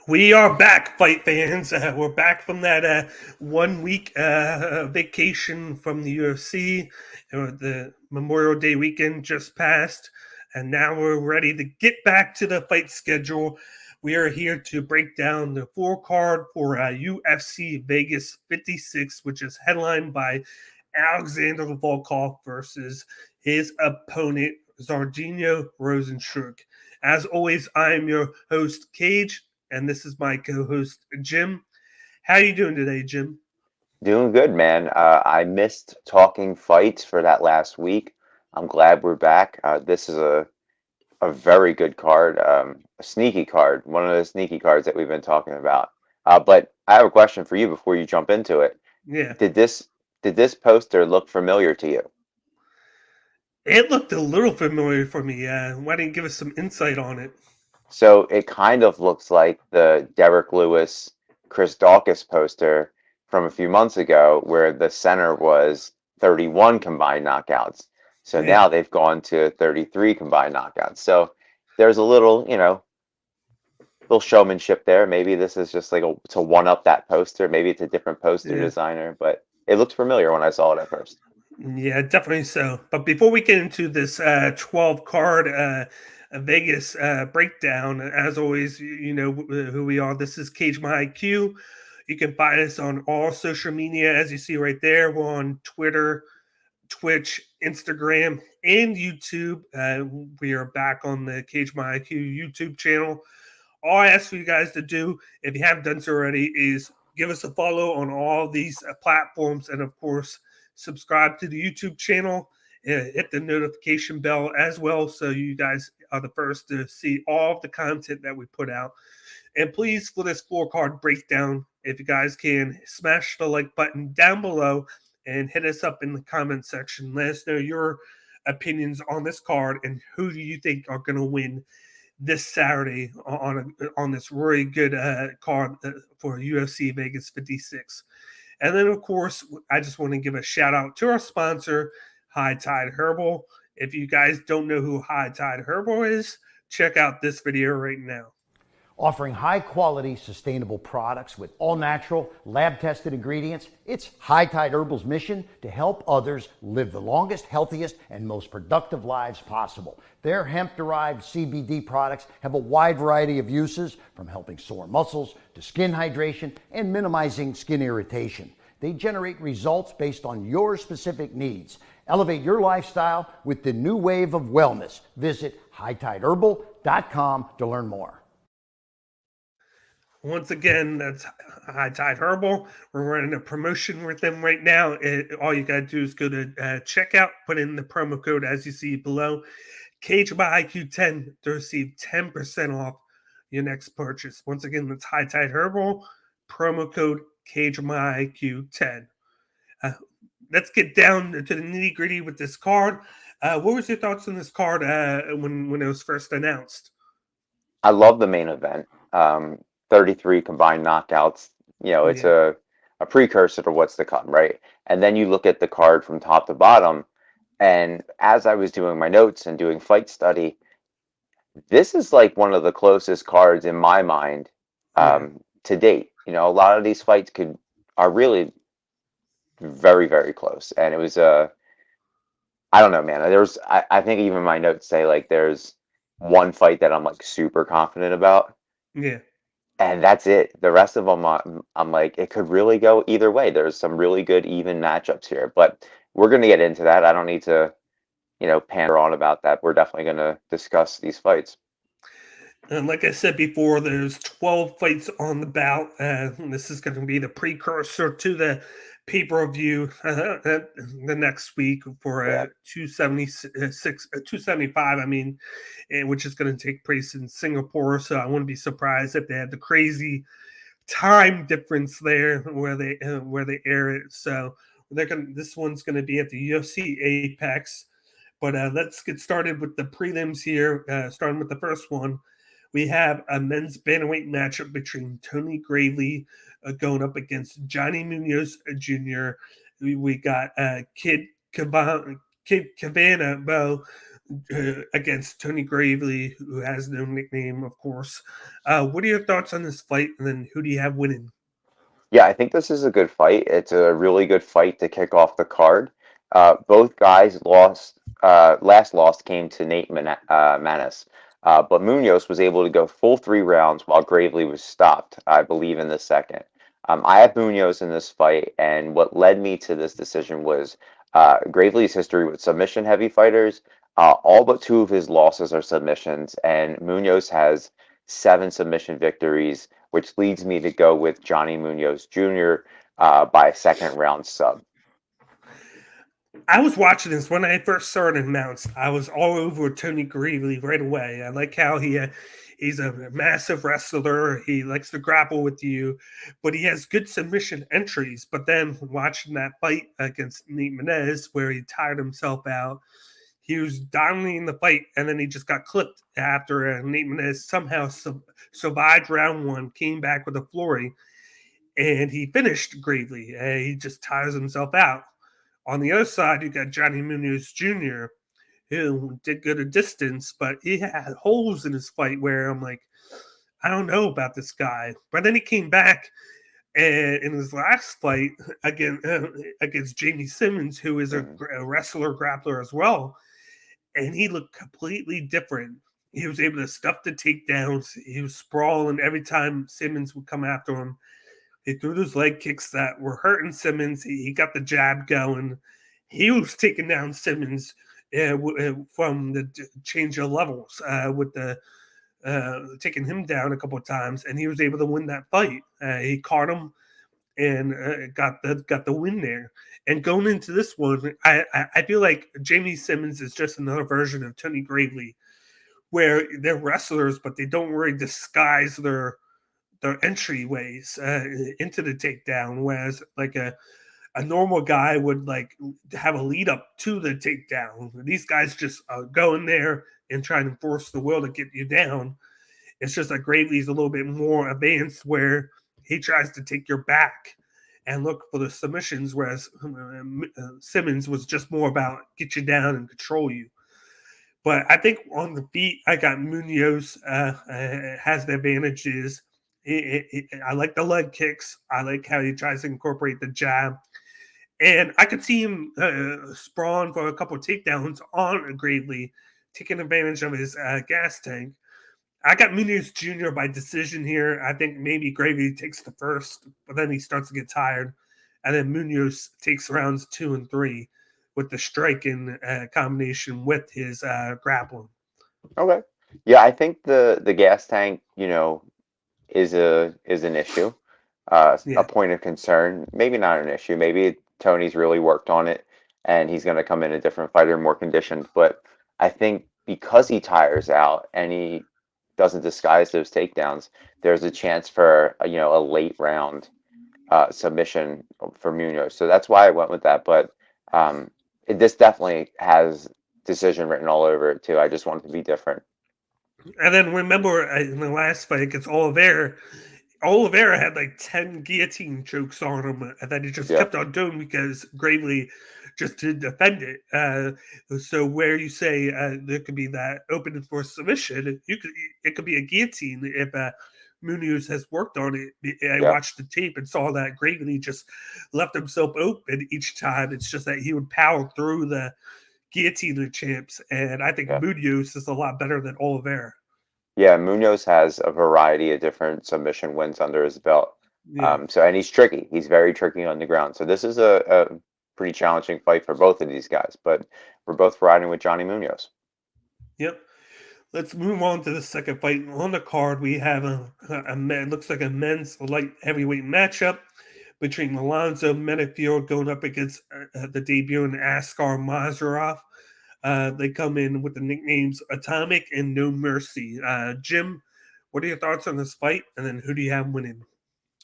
We are back, fight fans. We're back from that 1 week vacation from the UFC. The Memorial Day weekend just passed, and now we're ready to get back to the fight schedule. We are here to break down the full card for UFC Vegas 56, which is headlined by Alexander Volkov versus his opponent, Zarginho Rozentruik. As always, I am your host, Cage, and this is my co-host Jim. How are you doing today, Jim? Doing good, man. I missed talking fights for that last week. I'm glad we're back. This is a very good card, a sneaky card, one of the sneaky cards that we've been talking about. But I have a question for you before you jump into it. Yeah, Did this poster look familiar to you? it looked a little familiar for me. Why didn't you give us some insight on it? So it kind of looks like the Derek Lewis Chris Dawkins poster from a few months ago, where the center was 31 combined knockouts. So Yeah, now they've gone to 33 combined knockouts. So there's a little, little showmanship there. Maybe this is just like to one up that poster. Maybe it's a different poster yeah, designer, but it looked familiar when I saw it at first. yeah, definitely so. But before we get into this 12 card Vegas breakdown, as always, you know who we are. This is Cage My IQ. You can find us on all social media, as you see right there. We're on Twitter, Twitch, Instagram, and YouTube. We are back on the Cage My IQ YouTube channel. All I ask for you guys to do, if you haven't done so already, is give us a follow on all these platforms, and of course, subscribe to the YouTube channel. Hit the notification bell as well, so you guys are the first to see all of the content that we put out. And please, for this scorecard breakdown, if you guys can, smash the like button down below and hit us up in the comment section. Let us know your opinions on this card and who do you think are going to win this Saturday on this really good card for UFC Vegas 56. And then, of course, I just want to give a shout out to our sponsor, High Tide Herbal. If you guys don't know who High Tide Herbal is, check out this video right now. Offering high quality, sustainable products with all natural, lab tested ingredients, it's High Tide Herbal's mission to help others live the longest, healthiest, and most productive lives possible. Their hemp derived CBD products have a wide variety of uses, from helping sore muscles to skin hydration and minimizing skin irritation. They generate results based on your specific needs. Elevate your lifestyle with the new wave of wellness. Visit hightideherbal.com to learn more. Once again, that's High Tide Herbal. We're running a promotion with them right now. All you got to do is go to checkout, put in the promo code as you see below, Cage by IQ10 to receive 10% off your next purchase. Once again, that's High Tide Herbal, promo code Cage by IQ10. Let's get down to the nitty gritty with this card. What was your thoughts on this card when it was first announced? I love the main event. 33 combined knockouts. It's Yeah, a precursor to what's to come, right? And then you look at the card from top to bottom. And as I was doing my notes and doing fight study, this is like one of the closest cards in my mind yeah. to date. A lot of these fights are really very, very close. And it was I don't know, man. I think even my notes say like there's one fight that I'm like super confident about, Yeah. and that's it. The rest of them, I'm like, it could really go either way. There's some really good even matchups here, but we're going to get into that. I don't need to, pander on about that. We're definitely going to discuss these fights. And like I said before, there's 12 fights on the bout. This is going to be the precursor to the pay-per-view the next weok for Yeah. 275. I mean, which is going to take place in Singapore. So I wouldn't be surprised if they had the crazy time difference there where they air it. So this one's going to be at the UFC Apex. But let's get started with the prelims here. Starting with the first one, we have a men's bantamweight matchup between Tony Gravely going up against Johnny Munoz Jr. We got Kid Cabana against Tony Gravely, who has no nickname, of course. What are your thoughts on this fight? And then who do you have winning? Yeah, I think this is a good fight. It's a really good fight to kick off the card. Both guys lost. Last loss came to Nate Manis, but Munoz was able to go full 3 rounds while Gravely was stopped, I believe, in the second. I have Munoz in this fight, and what led me to this decision was Gravely's history with submission-heavy fighters. All but 2 of his losses are submissions, and Munoz has 7 submission victories, which leads me to go with Johnny Munoz Jr. By a second-round sub. I was watching this when I first saw it announced. I was all over Tony Gravely right away. I like how he's a massive wrestler. He likes to grapple with you, but he has good submission entries. But then watching that fight against Nate Menez, where he tired himself out, he was dominating the fight, and then he just got clipped after Nate Menez somehow survived round 1, came back with a flurry, and he finished Gravely. He just tires himself out. On the other side, you got Johnny Munoz Jr., who did good a distance, but he had holes in his fight where I'm like, I don't know about this guy. But then he came back and in his last fight against Jamie Simmons, who is a wrestler grappler as well, and he looked completely different. He was able to stuff the takedowns. He was sprawling every time Simmons would come after him. He threw those leg kicks that were hurting Simmons. He got the jab going. He was taking down Simmons from the change of levels with the taking him down a couple of times, and he was able to win that fight. He caught him and got the win there. And going into this one, I feel like Jamie Simmons is just another version of Tony Gravely, where they're wrestlers, but they don't really disguise their entryways into the takedown, whereas like a normal guy would like have a lead up to the takedown. These guys just go in there and try and force the will to get you down. It's just like Gravely's a little bit more advanced, where he tries to take your back and look for the submissions, whereas Simmons was just more about get you down and control you. But I think on the feet, I got Munoz has the advantages. I like the leg kicks. I like how he tries to incorporate the jab. And I could see him sprawn for a couple of takedowns on Gravely, taking advantage of his gas tank. I got Munoz Jr. by decision here. I think maybe Gravely takes the first, but then he starts to get tired. And then Munoz takes rounds 2 and 3 with the striking combination with his grappling. Okay. Yeah, I think the gas tank, is an issue, a point of concern. Maybe not an issue. Maybe Tony's really worked on it, and he's going to come in a different fighter, more conditioned. But I think because he tires out and he doesn't disguise those takedowns, there's a chance for a late round submission for Munoz. So that's why I went with that. But this definitely has decision written all over it too. I just want it to be different. And then remember in the last fight against Oliveira had like 10 guillotine chokes on him that he just kept on doing because Gravely just to defend it. So where you say there could be that opening for submission, it could be a guillotine if Munoz has worked on it. I watched the tape and saw that Gravely just left himself open each time. It's just that he would power through the guillotine the champs, and I think Munoz is a lot better than Oliveira. Yeah, Munoz has a variety of different submission wins under his belt. And he's tricky. He's very tricky on the ground. So this is a pretty challenging fight for both of these guys, but we're both riding with Johnny Munoz. Yep. Let's move on to the second fight. On the card, we have looks like a men's light heavyweight matchup between Alonzo Minifield going up against the debuting Askar Nazarov. They come in with the nicknames Atomic and No Mercy. Jim, what are your thoughts on this fight? And then who do you have winning?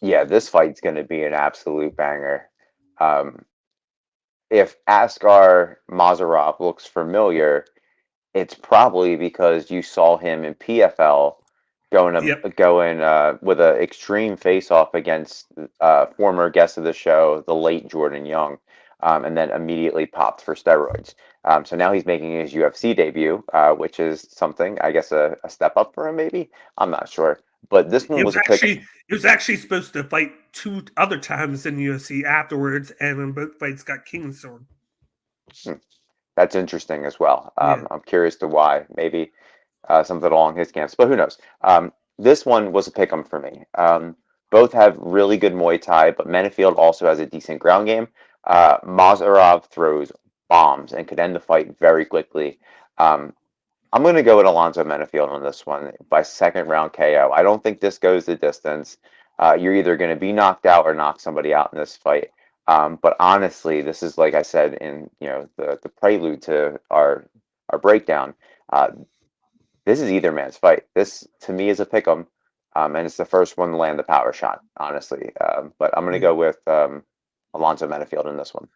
Yeah, this fight's going to be an absolute banger. If Askar Nazarov looks familiar, it's probably because you saw him in PFL going with an extreme face-off against former guest of the show, the late Jordan Young. and then immediately popped for steroids. So now he's making his UFC debut, which is something, I guess, a step up for him, maybe. I'm not sure. But this one was a pick. He was actually supposed to fight 2 other times in UFC afterwards, and in both fights got King's sword. That's interesting as well. Yeah. I'm curious to why. Maybe something along his camps, but who knows? This one was a pick'em for me. Both have really good Muay Thai, but Minifield also has a decent ground game. Nazarov throws bombs and could end the fight very quickly. I'm going to go with Alonzo Minifield on this one by second round KO. I don't think this goes the distance. You're either going to be knocked out or knock somebody out in this fight. But honestly, this is, like I said in the prelude to our breakdown. This is either man's fight. This to me is a pick'em, and it's the first one to land the power shot. Honestly, but I'm going to go with Alonzo Minifield in this one.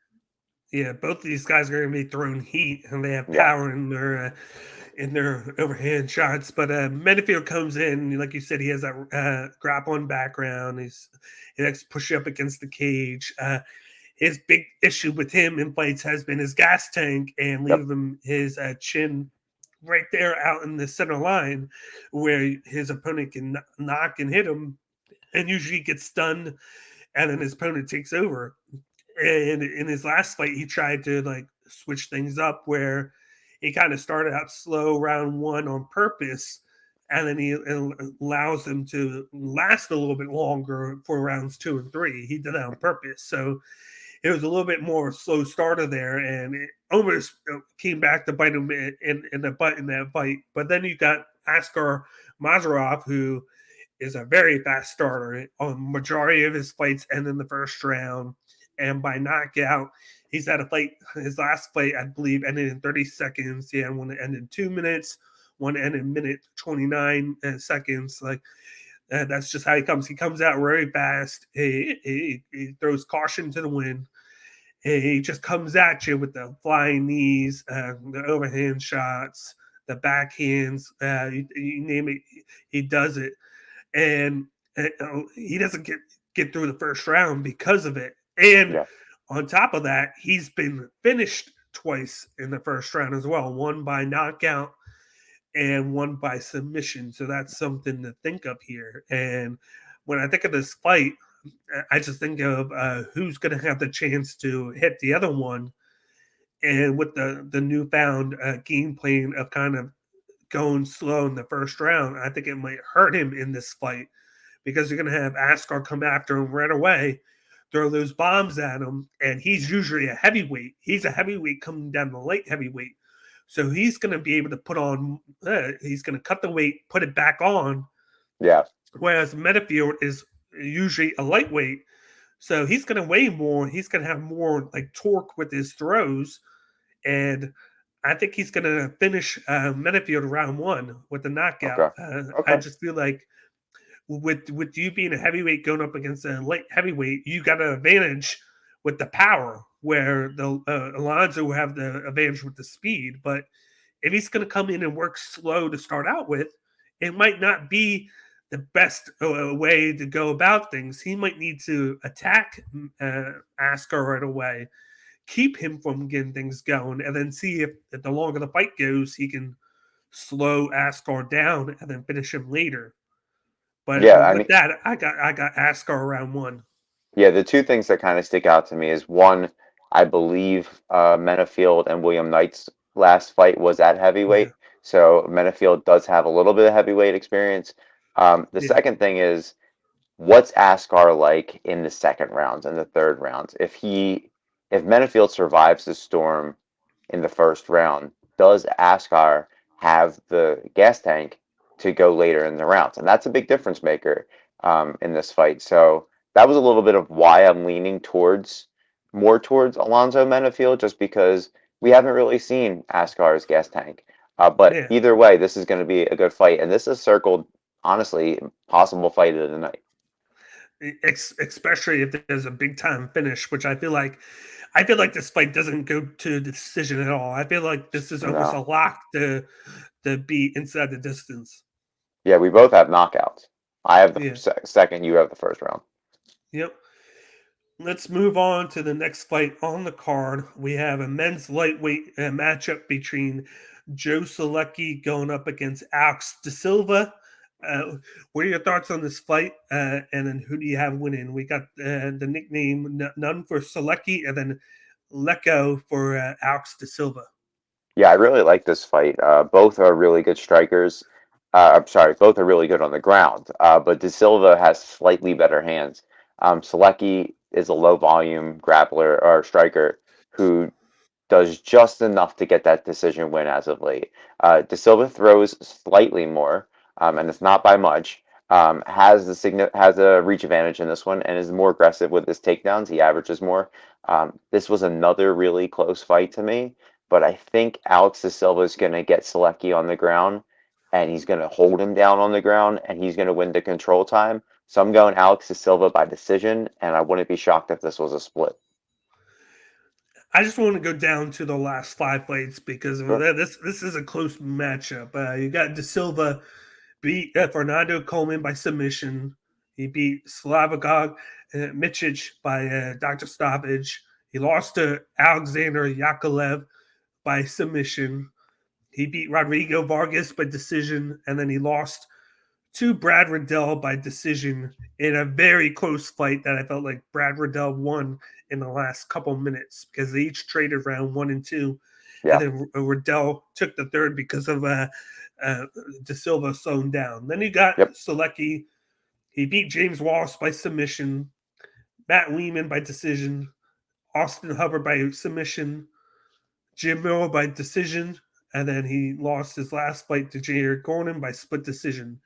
Yeah, both of these guys are going to be throwing heat, and they have power in their overhand shots. But Minifield comes in, like you said, he has that grappling background. He likes to push up against the cage. His big issue with him in fights has been his gas tank and leave him his chin right there out in the center line where his opponent can knock and hit him, and usually gets stunned, and then his opponent takes over. And in his last fight, he tried to like switch things up where he kind of started out slow round 1 on purpose, and then he allows them to last a little bit longer for rounds 2 and 3. He did that on purpose. So it was a little bit more slow starter there, and it almost came back to bite him in the butt in that fight. But then you got Askar Nazarov, who is a very fast starter. On majority of his fights end in the first round, and by knockout, he's had a fight. His last fight, I believe, ended in 30 seconds. He had one that ended in 2 minutes, one ended in minute 29 seconds. Like that's just how he comes. He comes out very fast. He throws caution to the wind. He just comes at you with the flying knees, the overhand shots, the backhands. You name it, he does it, and he doesn't get through the first round because of it. And on top of that, he's been finished twice in the first round as well. One by knockout and one by submission. So that's something to think of here. And when I think of this fight, I just think of who's going to have the chance to hit the other one. And with the newfound game plan of kind of going slow in the first round, I think it might hurt him in this fight because you're going to have Askar come after him right away, throw those bombs at him, and he's usually a heavyweight. He's a heavyweight coming down the light heavyweight. So he's going to be able to put on, he's going to cut the weight, put it back on. Yeah. Whereas Minifield is usually a lightweight. So he's going to weigh more. He's going to have more like torque with his throws. And I think he's going to finish Minifield round 1 with the knockout. Okay. I just feel like with you being a heavyweight going up against a light heavyweight, you got an advantage with the power, where the Alonzo will have the advantage with the speed. But if he's going to come in and work slow to start out with, it might not be the best way to go about things. He might need to attack Askar right away, keep him from getting things going, and then see if the longer the fight goes, he can slow Askar down and then finish him later. But that, I got Askar round 1. Yeah, the two things that kind of stick out to me is one, I believe Minifield and William Knight's last fight was at heavyweight. Yeah. So Minifield does have a little bit of heavyweight experience. The second thing is, what's Askar like in the second rounds and the third rounds? If Minifield survives the storm in the first round, does Askar have the gas tank to go later in the rounds? And that's a big difference maker in this fight. So that was a little bit of why I'm leaning more towards Alonzo Minifield, just because we haven't really seen Askar's gas tank. But either way, this is going to be a good fight. And this is circled, honestly, possible fight of the night. Especially if there's a big time finish, which I feel like this fight doesn't go to the decision at all. I feel like this is almost a lock to be inside the distance. Yeah, we both have knockouts. I have the second, you have the first round. Yep. Let's move on to the next fight on the card. We have a men's lightweight matchup between Joe Solecki going up against Alex De Silva. Uh, what are your thoughts on this fight? And then who do you have winning? We got the nickname None for Solecki and then Lecco for Alex De Silva. Yeah, I really like this fight. Both are really good strikers. I'm sorry, both are really good on the ground. But De Silva has slightly better hands. Solecki is a low volume grappler or striker who does just enough to get that decision win as of late. De Silva throws slightly more, and it's not by much. Has a reach advantage in this one and is more aggressive with his takedowns. He averages more. This was another really close fight to me, but I think Alex De Silva is going to get Solecki on the ground, and he's going to hold him down on the ground, and he's going to win the control time. So I'm going Alex De Silva by decision, and I wouldn't be shocked if this was a split. I just want to go down to the last 5 fights because Sure. this is a close matchup. You got De Silva beat Fernando Coleman by submission. He beat Slavogog Mičić by Dr. Stoppage. He lost to Alexander Yakovlev by submission. He beat Rodrigo Vargas by decision, and then he lost to Brad Riddell by decision in a very close fight that I felt like Brad Riddell won in the last couple minutes because they each traded round 1 and 2. Yeah. And then Riddell took the third because of De Silva slowing down. Then you got Solecki. He beat James Wallace by submission, Matt Lehman by decision, Austin Hubbard by submission, Jim Miller by decision, and then he lost his last fight to Jared Gordon by split decision.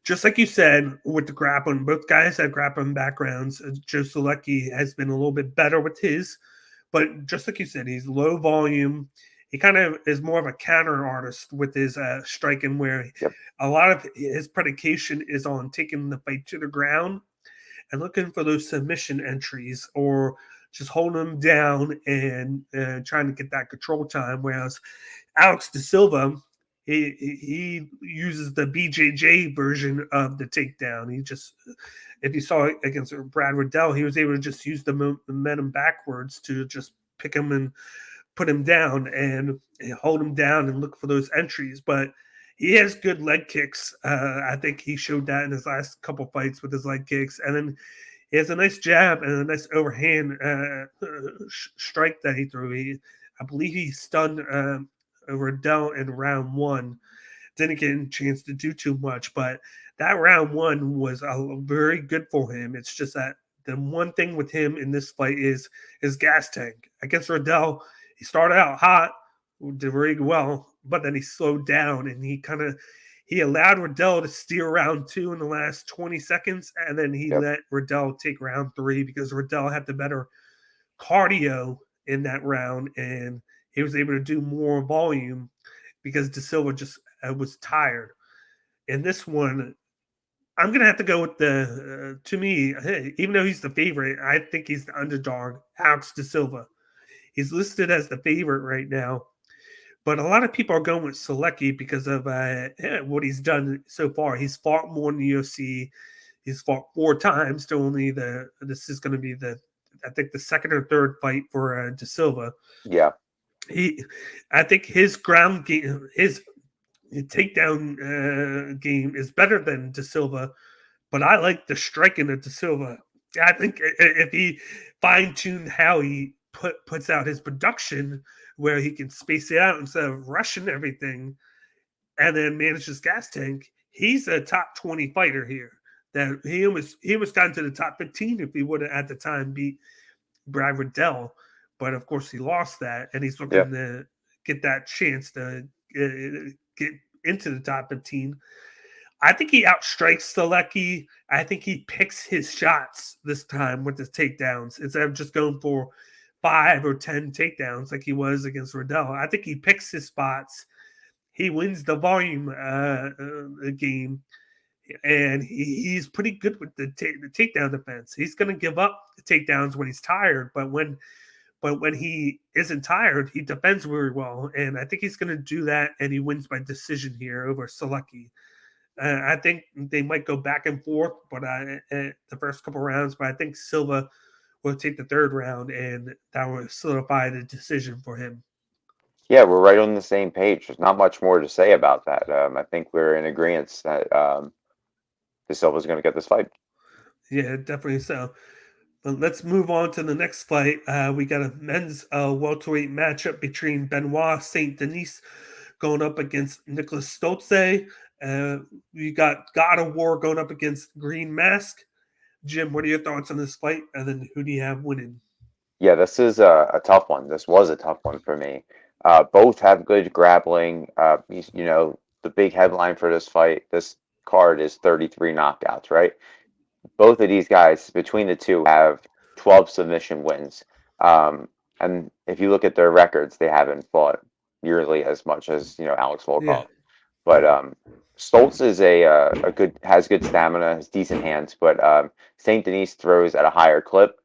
Just like you said, with the grappling, both guys have grappling backgrounds. Joe Solecki has been a little bit better with his, but just like you said, he's low volume. He kind of is more of a counter artist with his striking, where a lot of his predication is on taking the fight to the ground and looking for those submission entries or just holding him down and trying to get that control time. Whereas Alex De Silva, he uses the BJJ version of the takedown. He just, if you saw it against Brad Riddell, he was able to just use the momentum backwards to just pick him and put him down and hold him down and look for those entries. But he has good leg kicks. I think he showed that in his last couple fights with his leg kicks. And then he has a nice jab and a nice overhand strike that he threw. I believe he stunned Riddell in round 1. Didn't get a chance to do too much, but that round 1 was very good for him. It's just that the one thing with him in this fight is his gas tank. Against Riddell, he started out hot, did very well, but then he slowed down and he allowed Riddell to steer round 2 in the last 20 seconds, and then he let Riddell take round 3 because Riddell had the better cardio in that round, and he was able to do more volume because De Silva just was tired. In this one, I'm going to have to go with the, to me, even though he's the favorite, I think he's the underdog, Alex De Silva. He's listed as the favorite right now, but a lot of people are going with Solecki because of what he's done so far. He's fought more in the UFC. He's fought 4 times to only this is going to be I think the second or third fight for De Silva. Yeah. I think his ground game, his takedown game is better than De Silva, but I like the striking of De Silva. I think if he fine-tuned how he puts out his production, where he can space it out instead of rushing everything, and then manage his gas tank, he's a top 20 fighter here. That he was gotten to the top 15 if he would have at the time beat Brad Riddell. But of course, he lost that, and he's looking to get that chance to get into the top 15. I think he outstrikes Solecki. I think he picks his shots this time with his takedowns instead of just going for 5 or 10 takedowns like he was against Riddell. I think he picks his spots. He wins the volume game, and he's pretty good with the takedown defense. He's going to give up the takedowns when he's tired, but when he isn't tired, he defends very well, and I think he's going to do that, and he wins by decision here over Solecki. I think they might go back and forth, but the first couple rounds, but I think Silva will take the third round, and that will solidify the decision for him. Yeah, we're right on the same page. There's not much more to say about that. I think we're in agreement that De Silva's going to get this fight. Yeah, definitely so. But let's move on to the next fight. We got a men's welterweight matchup between Benoit Saint Denis going up against Nicholas Stoltz. We got God of War going up against Green Mask. Jim, what are your thoughts on this fight? And then who do you have winning? Yeah, this is a tough one. This was a tough one for me. Both have good grappling. The big headline for this card is 33 knockouts, right? Both of these guys, between the two, have 12 submission wins. And if you look at their records, they haven't fought nearly as much as Alex Volkov. Yeah. But Stoltz is has good stamina, has decent hands, but Saint Denis throws at a higher clip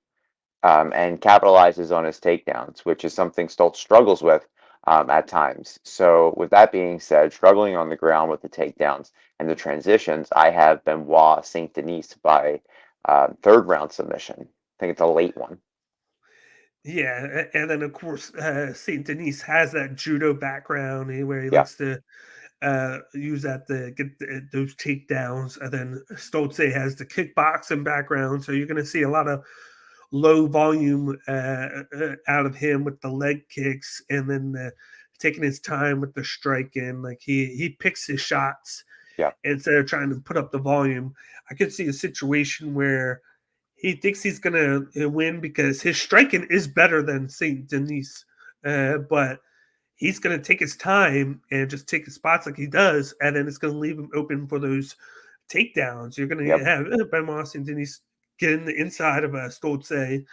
and capitalizes on his takedowns, which is something Stoltz struggles with at times. So, with that being said, struggling on the ground with the takedowns and the transitions, I have Benoit Saint Denis by third round submission. I think it's a late one. Yeah, and then of course Saint Denis has that judo background where he Yeah. likes to use that to get those takedowns, and then Stoltz has the kickboxing background, so you're going to see a lot of low volume out of him with the leg kicks, and then taking his time with the striking. Like he picks his shots, Yeah. instead of trying to put up the volume. I could see a situation where he thinks he's going to win because his striking is better than Saint Denis, but he's going to take his time and just take his spots like he does, and then it's going to leave him open for those takedowns. You're going to have Benoit Saint Denis get in the inside of a Stoltz,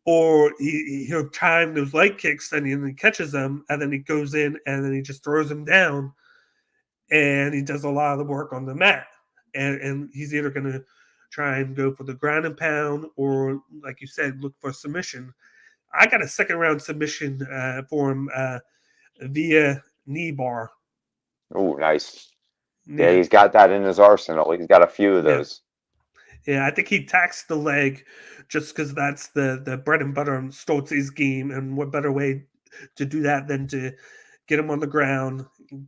or he'll time those leg kicks and he catches them, and then he goes in and then he just throws them down, and he does a lot of the work on the mat. And he's either going to try and go for the ground and pound, or like you said, look for submission. I got a second round submission for him via knee bar. Oh, nice. Yeah, he's got that in his arsenal. He's got a few of those. Yeah, I think he taxed the leg just because that's the bread and butter on Stoltz's game, and what better way to do that than to get him on the ground,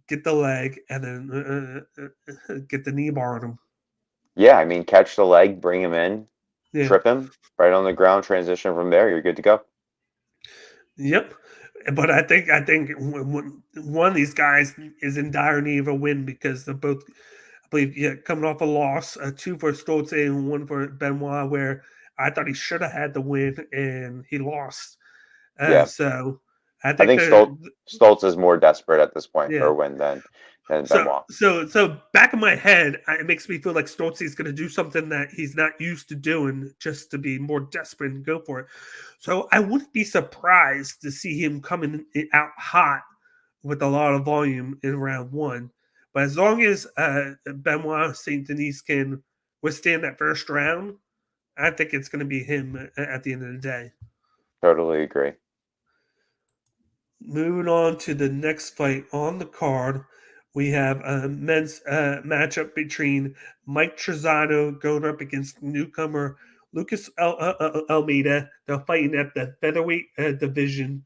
get the leg, and then get the knee bar on him. Yeah, I mean, catch the leg, bring him in, Yeah. trip him right on the ground, transition from there. You're good to go. Yep. But I think one of these guys is in dire need of a win because they're both, I believe, coming off a loss, 2 for Stoltz and 1 for Benoit, where I thought he should have had the win and he lost. So I think Stoltz is more desperate at this point for a win than Benoit. So back in my head, it makes me feel like Stoltz is going to do something that he's not used to doing just to be more desperate and go for it. So I wouldn't be surprised to see him coming out hot with a lot of volume in round 1. But as long as Benoit Saint Denis can withstand that first round, I think it's going to be him at the end of the day. Totally agree. Moving on to the next fight on the card, we have a men's matchup between Mike Trisano going up against newcomer Lucas Almeida. They're fighting at the featherweight division.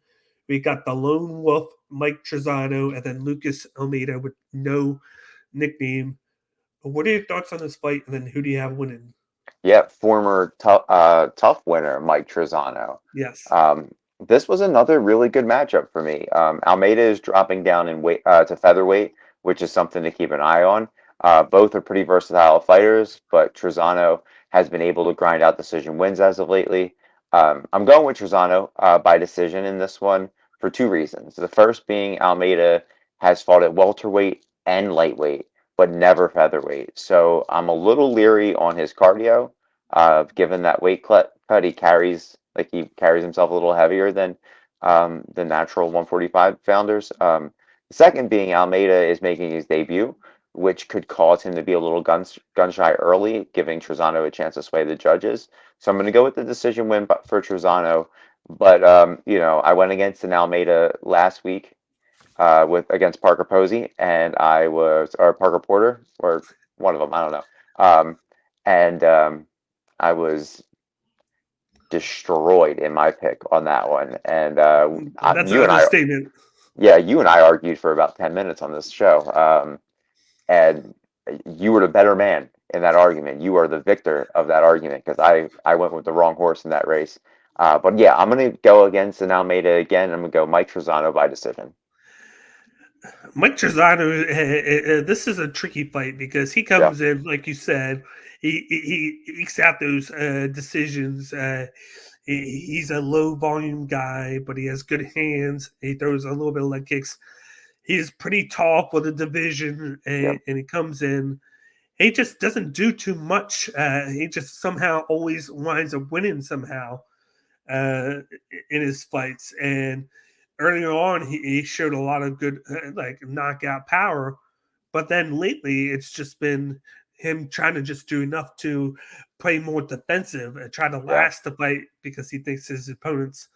We got the lone wolf Mike Trisano and then Lucas Almeida with no nickname. What are your thoughts on this fight, and then who do you have winning? Yeah, former tough winner Mike Trisano. Yes. This was another really good matchup for me. Almeida is dropping down in weight to featherweight, which is something to keep an eye on. Both are pretty versatile fighters, but Trisano has been able to grind out decision wins as of lately. I'm going with Trisano by decision in this one for 2 reasons. The first being Almeida has fought at welterweight and lightweight, but never featherweight. So I'm a little leery on his cardio, given that weight cut he carries himself a little heavier than the natural 145 founders. The second being Almeida is making his debut, which could cause him to be a little gun shy early, giving Trisano a chance to sway the judges. So I'm going to go with the decision win for Trisano. But I went against an Almeida last week against Parker Posey, and or Parker Porter, or one of them, I don't know. I was destroyed in my pick on that one. And That's an understatement. you and I argued for about 10 minutes on this show. And you were the better man in that argument. You are the victor of that argument because I went with the wrong horse in that race. But yeah, I'm going to go against an Almeida again. I'm going to go Mike Trisano by decision. Mike Trisano, this is a tricky fight because he comes in, like you said, he ekes out those decisions. He's a low volume guy, but he has good hands. He throws a little bit of leg kicks. He's pretty tall for the division, and he comes in. He just doesn't do too much. He just somehow always winds up winning somehow in his fights. And earlier on, he showed a lot of good like knockout power. But then lately, it's just been him trying to just do enough to play more defensive and try to last the fight because he thinks his opponent's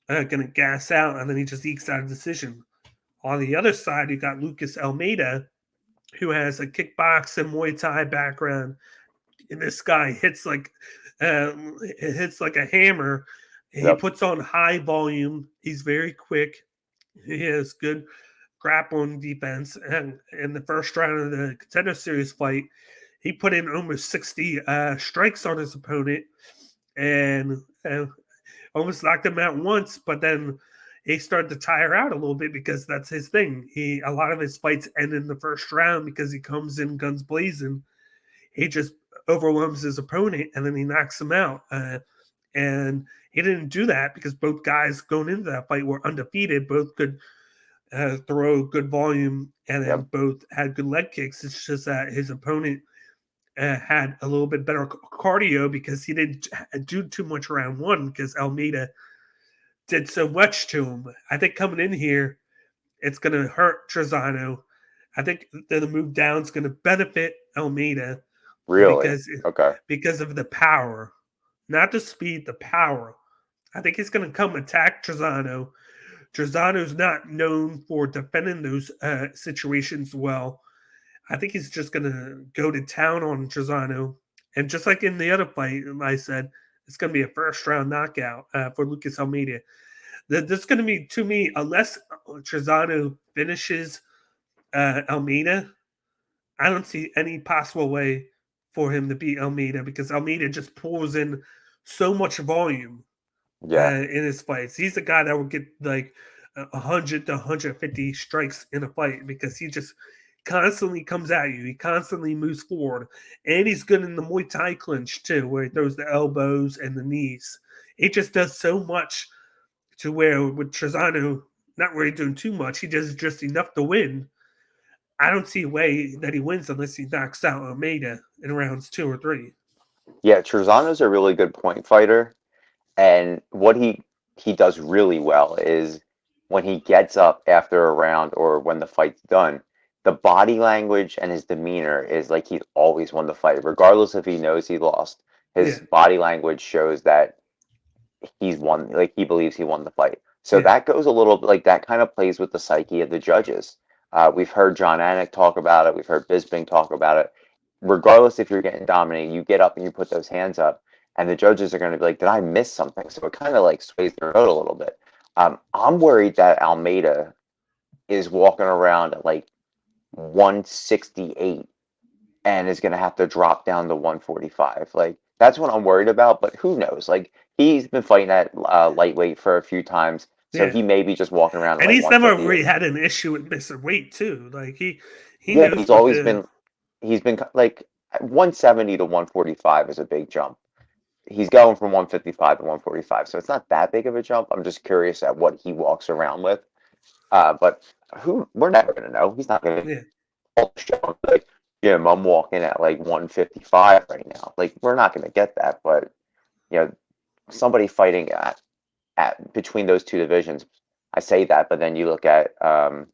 going to gas out, and then he just ekes out a decision. On the other side, you got Lucas Almeida, who has a kickbox and Muay Thai background. And this guy hits like a hammer. He puts on high volume. He's very quick. He has good grappling defense. And in the first round of the Contender Series fight, he put in almost 60 strikes on his opponent and almost knocked him out once, but then he started to tire out a little bit because that's his thing. A lot of his fights end in the first round because he comes in guns blazing. He just overwhelms his opponent and then he knocks him out. And he didn't do that because both guys going into that fight were undefeated. Both could throw good volume and then both had good leg kicks. It's just that his opponent had a little bit better cardio because he didn't do too much round one because Almeida did so much to him. I think coming in here, it's going to hurt Trisano. I think the move down is going to benefit Almeida. Really? Because of the power. Not the speed, the power. I think he's going to come attack Trisano. Trisano's not known for defending those situations well. I think he's just going to go to town on Trisano. And just like in the other fight, I said, it's going to be a first-round knockout for Lucas Almeida. There's going to be, to me, unless Trisano finishes Almeida, I don't see any possible way for him to beat Almeida because Almeida just pulls in so much volume in his fights. He's a guy that will get like 100 to 150 strikes in a fight because he just constantly comes at you. He constantly moves forward. And he's good in the Muay Thai clinch too, where he throws the elbows and the knees. He just does so much to where with Trisano, not really doing too much. He does just enough to win. I don't see a way that he wins unless he knocks out Almeida in rounds 2 or 3. Yeah, Trisano's a really good point fighter. And what he does really well is when he gets up after a round or when the fight's done, the body language and his demeanor is like he's always won the fight, regardless if he knows he lost. His body language shows that he's won, like he believes he won the fight. So that goes a little like that kind of plays with the psyche of the judges. We've heard John Anik talk about it. We've heard Bisping talk about it. Regardless if you're getting dominated, you get up and you put those hands up, and the judges are going to be like, did I miss something? So it kind of like sways their vote a little bit. I'm worried that Almeida is walking around at like 168 and is going to have to drop down to 145. Like, that's what I'm worried about, but who knows? Like, he's been fighting at lightweight for a few times, so he may be just walking around. And like he's never really had an issue with missing weight too. Like he knows he's always been. He's been like 170 to 145 is a big jump. He's going from 155 to 145, so it's not that big of a jump. I'm just curious at what he walks around with. But we're never gonna know. He's not gonna show like, Jim, I'm walking at like 155 right now. Like, we're not gonna get that. But somebody fighting at between those two divisions, I say that, but then you look at oh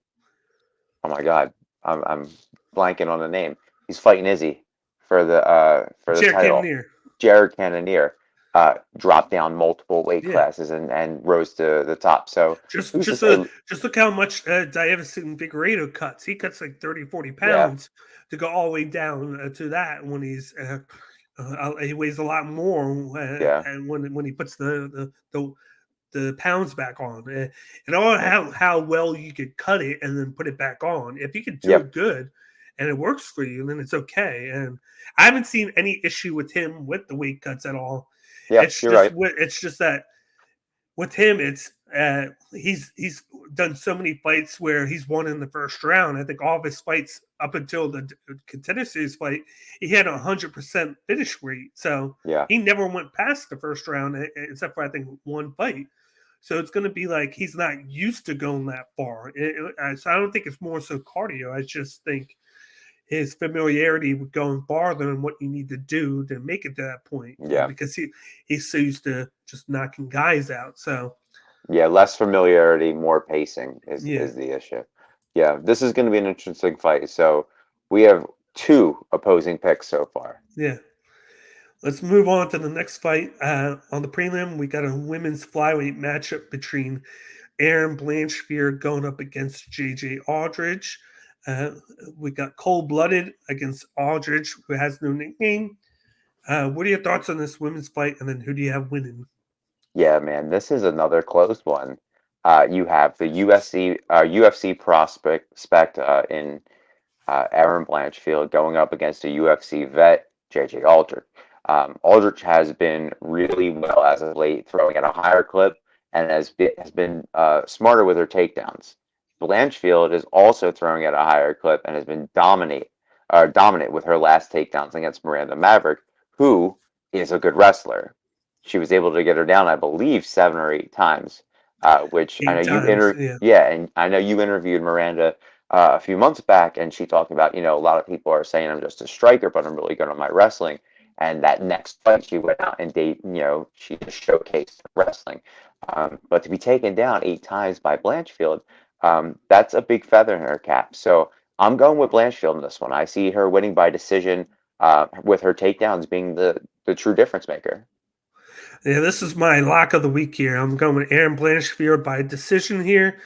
my God, I'm blanking on the name. He's fighting Izzy for the title. Jared Cannonier dropped down multiple weight classes and rose to the top. So just look how much Davison Figueiredo cuts. He cuts like 30, 40 pounds to go all the way down to that when he's He weighs a lot more and when he puts the pounds back on, and all how well you could cut it and then put it back on. If you could do it good and it works for you, then it's okay. And I haven't seen any issue with him with the weight cuts at all. Yeah, It's you're just right. it's just that with him, it's he's done so many fights where he's won in the first round. I think all of his fights up until the Contender Series fight, he had 100% finish rate. So Yeah. he never went past the first round except for I think one fight. So it's going to be like he's not used to going that far. So I don't think it's more so cardio. I just think his familiarity with going farther and what you need to do to make it to that point. Yeah. Because he's so used to just knocking guys out. So yeah, less familiarity, more pacing is the issue. Yeah, this is going to be an interesting fight. So we have 2 opposing picks so far. Yeah. Let's move on to the next fight. On the prelim, we got a women's flyweight matchup between Aaron Blanchard going up against JJ Aldridge. We got cold-blooded against Aldridge, who has no nickname. What are your thoughts on this women's fight, and then who do you have winning? Yeah, man, this is another close one. You have the UFC prospect in Aaron Blanchfield going up against a UFC vet, JJ Aldridge. Aldridge has been really well as of late, throwing at a higher clip and has been smarter with her takedowns. Blanchfield is also throwing at a higher clip and has been dominant with her last takedowns against Miranda Maverick, who is a good wrestler. She was able to get her down, I believe, 7 or 8 times, which I know and I know you interviewed Miranda a few months back, and she talked about, a lot of people are saying I'm just a striker, but I'm really good on my wrestling. And that next fight, she went out and she just showcased wrestling. But to be taken down 8 times by Blanchfield, that's a big feather in her cap. So I'm going with Blanchfield in this one. I see her winning by decision, with her takedowns being the true difference maker. Yeah, this is my lock of the week here. I'm going with Aaron Blanchfield by decision here.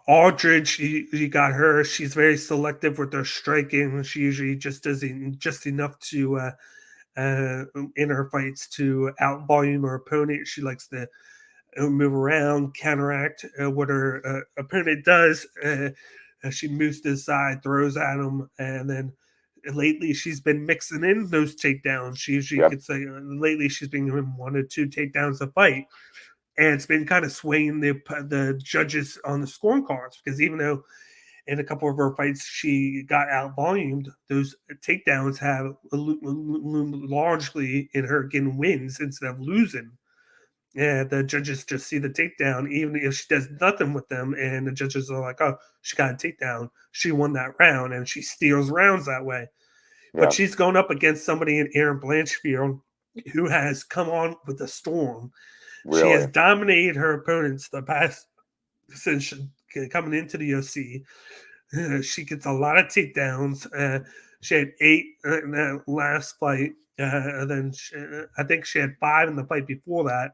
Aldridge, you got her. She's very selective with her striking. She usually just does just enough to in her fights to out volume her opponent. She likes to move around, counteract what her opponent does. She moves to the side, throws at him, and then lately she's been mixing in those takedowns. She usually gets lately she's been doing 1 or 2 takedowns a fight, and it's been kind of swaying the judges on the scoring cards because even though in a couple of her fights she got out volumed, those takedowns have loomed largely in her getting wins instead of losing. Yeah, the judges just see the takedown, even if she does nothing with them, and the judges are like, "Oh, she got a takedown. She won that round," and she steals rounds that way. But she's going up against somebody in Aaron Blanchfield who has come on with a storm. Really? She has dominated her opponents the past since coming into the UFC. She gets a lot of takedowns. She had 8 in that last fight. Then I think she had 5 in the fight before that.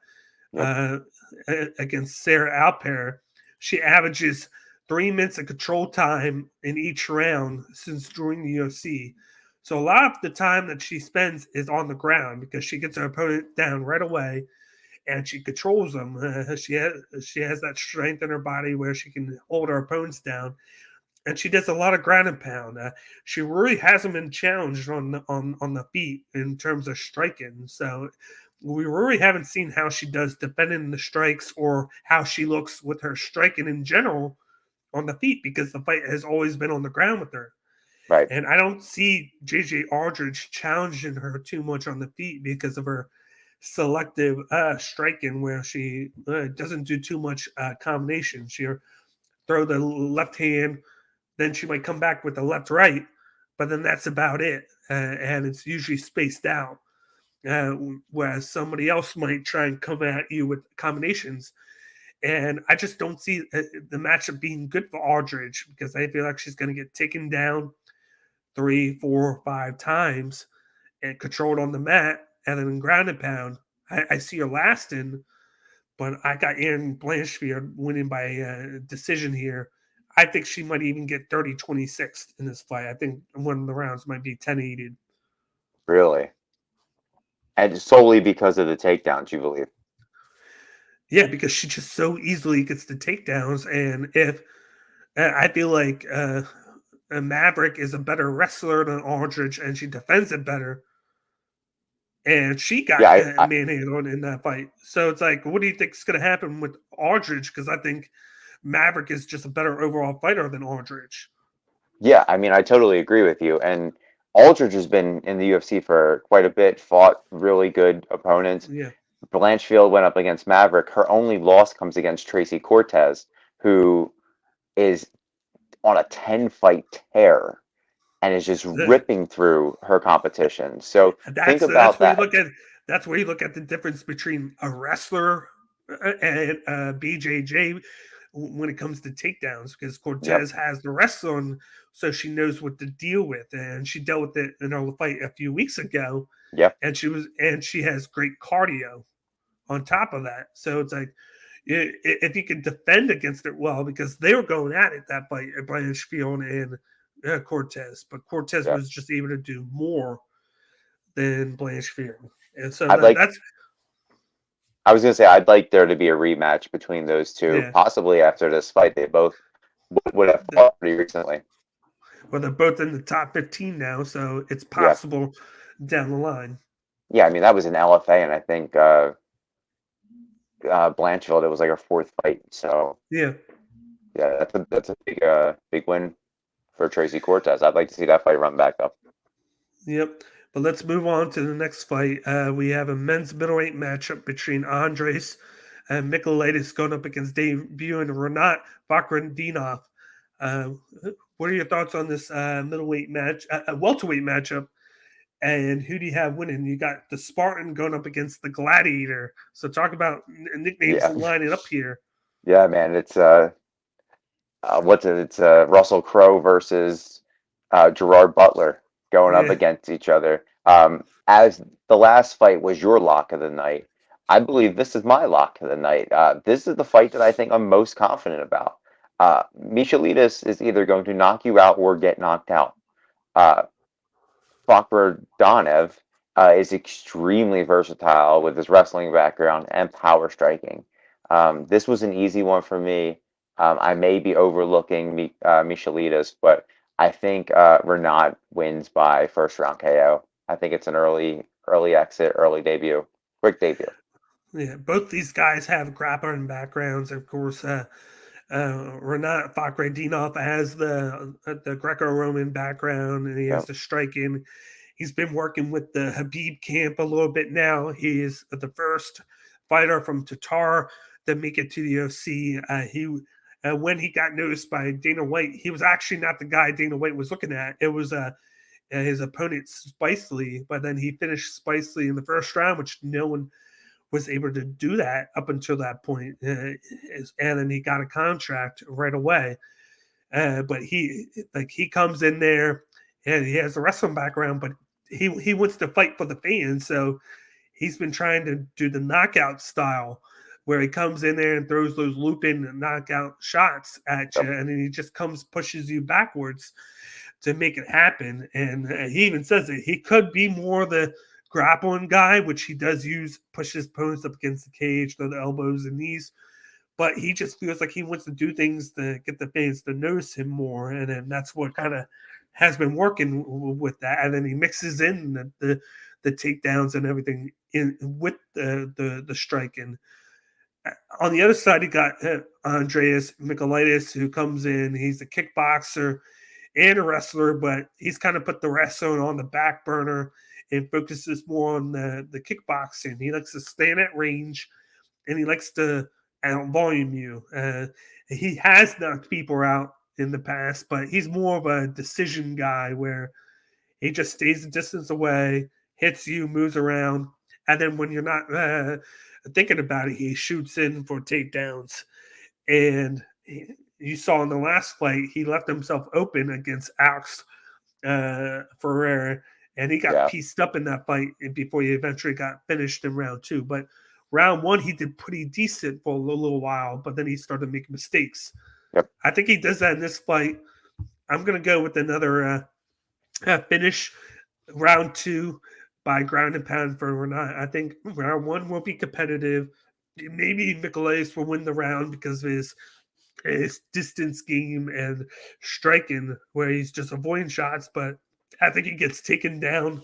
Against Sarah Alper. She averages 3 minutes of control time in each round since joining the UFC. So a lot of the time that she spends is on the ground because she gets her opponent down right away and she controls them. She has that strength in her body where she can hold her opponents down, and she does a lot of ground and pound. She really hasn't been challenged on the feet in terms of striking. So we really haven't seen how she does defending the strikes or how she looks with her striking in general on the feet because the fight has always been on the ground with her. Right. And I don't see JJ Aldridge challenging her too much on the feet because of her selective striking where she doesn't do too much combination. She'll throw the left hand, then she might come back with the left right, but then that's about it. And it's usually spaced out. Whereas somebody else might try and come at you with combinations. And I just don't see the matchup being good for Aldridge because I feel like she's going to get taken down 3, 4, 5 times and controlled on the mat and then ground and pound. I see her lasting, but I got Aaron Blanchfield winning by decision here. I think she might even get 30-26 in this fight. I think one of the rounds might be 10-8. Really? And solely because of the takedowns, you believe? Yeah, because she just so easily gets the takedowns, and if I feel like Maverick is a better wrestler than Aldridge, and she defends it better. And she got Yeah, manhandled in that fight. So it's like, what do you think is going to happen with Aldridge? Because I think Maverick is just a better overall fighter than Aldridge. yeah. I mean, I totally agree with you. And Aldridge has been in the UFC for quite a bit, fought really good opponents. Yeah. Blanchfield went up against Maverick. Her only loss comes against Tracy Cortez, who is on a 10-fight tear and is just ripping through her competition. So think That's about where you that. look at the difference between a wrestler and BJJ when it comes to takedowns, because Yep. Cortez has the wrestling, so she knows what to deal with, and she dealt with it in her fight a few weeks ago. Yep. And she has great cardio on top of that. So it's like, if you can defend against it well, because they were going at it that fight at Blanchfield and Cortez, but Cortez Yep. was just able to do more than Blanchfield, and so I'd like that's I was gonna say I'd like there to be a rematch between those two, yeah. possibly after this fight. They both would have The, fought pretty recently. well, they're both in the top 15 now, so it's Yeah. possible down the line. Yeah, I mean that was an LFA, and I think Blanchfield, it was like her fourth fight. So Yeah. yeah, that's a big win for Tracy Cortez. I'd like to see that fight run back up. Yep. But let's move on to the next fight. We have a men's middleweight matchup between Andres and Nikolaitis going up against debuting Renat Vakhretdinov. What are your thoughts on this middleweight match, welterweight matchup? And who do you have winning? You got the Spartan going up against the Gladiator. So talk about nicknames Yeah, lining up here. yeah, man. It's It's Russell Crowe versus Gerard Butler going up Yeah. against each other. As the last fight was your lock of the night, I believe this is my lock of the night. This is the fight that I think I'm most confident about. Michelitis is either going to knock you out or get knocked out. Uh, Donev is extremely versatile with his wrestling background and power striking. This was an easy one for me. I may be overlooking Michelitis, but I think Renat wins by first round KO. I think it's an early exit, early debut, quick debut. Yeah, both these guys have grappling backgrounds. Of course, Renat Fakhretdinov has the Greco-Roman background, and he has Yep. the striking. He's been working with the Habib camp a little bit now. He is the first fighter from Tatar to make it to the UFC. When he got noticed by Dana White, he was actually not the guy Dana White was looking at. It was his opponent Spicely, but then he finished Spicely in the first round, which no one was able to do that up until that point. And then he got a contract right away. But he comes in there and he has a wrestling background, but he wants to fight for the fans. So he's been trying to do the knockout style where he comes in there and throws those looping knockout shots at you, Yep. and then he just pushes you backwards to make it happen. And he even says that he could be more the grappling guy, which he does use, push his opponents up against the cage, throw the elbows and knees. But he just feels like he wants to do things to get the fans to notice him more. And then that's what kind of has been working with that. And then he mixes in the takedowns and everything in with the striking. On the other side, you got Andreas Nikolaitis, who comes in. He's a kickboxer and a wrestler, but he's kind of put the wrestling on the back burner and focuses more on the kickboxing. He likes to stay in that range, and he likes to out volume you. He has knocked people out in the past, but he's more of a decision guy where he just stays a distance away, hits you, moves around, and then when you're not thinking about it, he shoots in for takedowns. And you saw in the last fight, he left himself open against Alex Ferreira, and he got Yeah. pieced up in that fight before he eventually got finished in round two. But round one, he did pretty decent for a little while, but then he started making mistakes. Yep. I think he does that in this fight. I'm going to go with another finish round two by ground and pound for Renat. I think round 1 will be competitive. Maybe Nikolaitis will win the round because of his distance game and striking, where he's just avoiding shots. But I think he gets taken down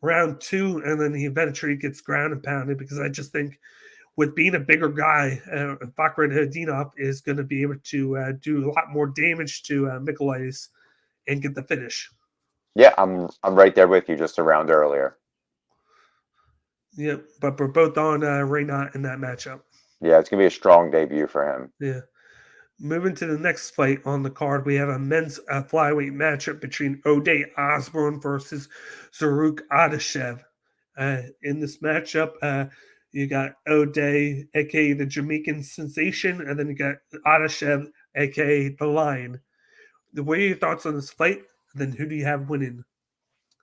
round 2, and then he eventually gets ground and pounded, because I just think with being a bigger guy, Fakhretdinov is going to be able to do a lot more damage to Nikolaitis and get the finish. Yeah, I'm right there with you. Just a round earlier. Yeah, but we're both on Renat in that matchup. Yeah, it's gonna be a strong debut for him. Yeah. Moving to the next fight on the card, we have a men's flyweight matchup between Osborne versus Azaruk Adashev. In this matchup, you got O'Day, aka the Jamaican sensation, and then you got Adashev, aka the Lion. What are your thoughts on this fight? And then who do you have winning?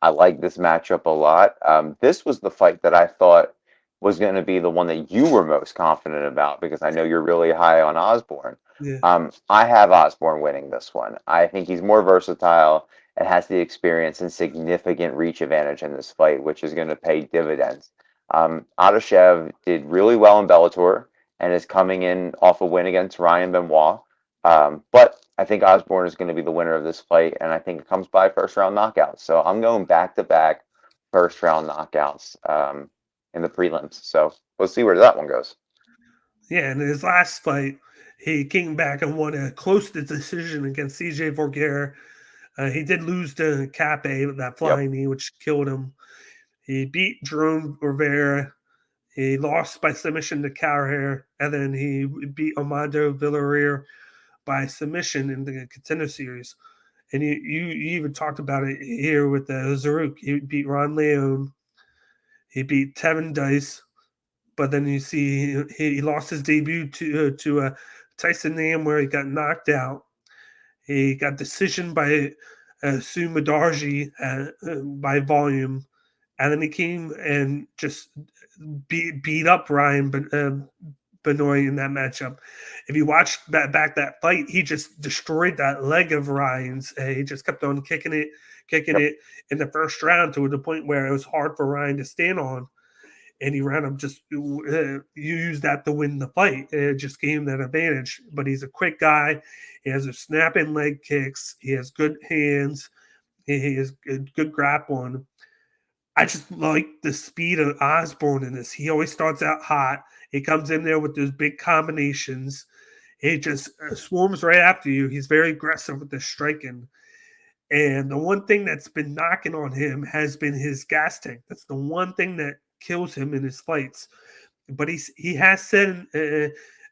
I like this matchup a lot. This was the fight that I thought was going to be the one that you were most confident about, because I know you're really high on Osborne. Yeah. I have Osborne winning this one. I think he's more versatile and has the experience and significant reach advantage in this fight, which is going to pay dividends. Adashev did really well in Bellator and is coming in off a win against Ryan Benoit. But I think Osborne is going to be the winner of this fight, and I think it comes by first round knockouts. So I'm going back-to-back first round knockouts in the prelims. So we'll see where that one goes. Yeah, in his last fight, he came back and won a close decision against CJ Vergara. He did lose to Cape with that flying knee, which killed him. He beat Jerome Rivera. He lost by submission to Carrera, and then he beat Armando Villarreal by submission in the Contender Series. And you even talked about it here with the Azaruk. He beat Ron Leone. He beat Tevin Dice. But then you see he lost his debut to Tyson Nam, where he got knocked out. He got decision by Sue Madarji by volume. And then he came and just beat up Ryan Benoit in that matchup. If you watch back that fight, he just destroyed that leg of Ryan's. He just kept on kicking it in the first round, to the point where it was hard for Ryan to stand on. And he ran up, just used that to win the fight. It just gave him that advantage. But he's a quick guy. He has a snapping leg kicks. He has good hands. He has good grappling. I just like the speed of Osborne in this. He always starts out hot. He comes in there with those big combinations. He just swarms right after you. He's very aggressive with the striking. And the one thing that's been knocking on him has been his gas tank. That's the one thing that kills him in his fights. But he has said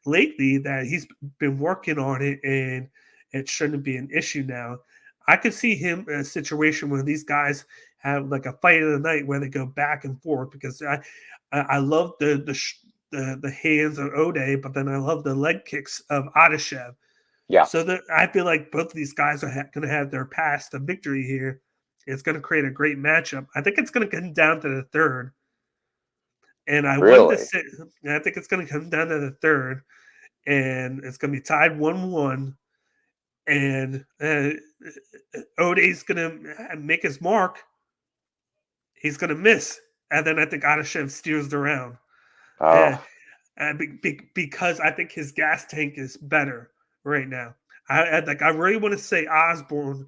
lately that he's been working on it, and it shouldn't be an issue now. I could see him in a situation where these guys have like a fight of the night where they go back and forth, because I love the hands of O'Day, but then I love the leg kicks of Adashev. Yeah. So I feel like both of these guys are going to have their path to victory here. It's going to create a great matchup. I think it's going to come down to the third. And I Really? think it's going to come down to the third, and it's going to be tied 1-1. And O'Day's going to make his mark. He's going to miss. And then I think Adashev steers the round. Oh. Because I think his gas tank is better right now. I really want to say Osborne,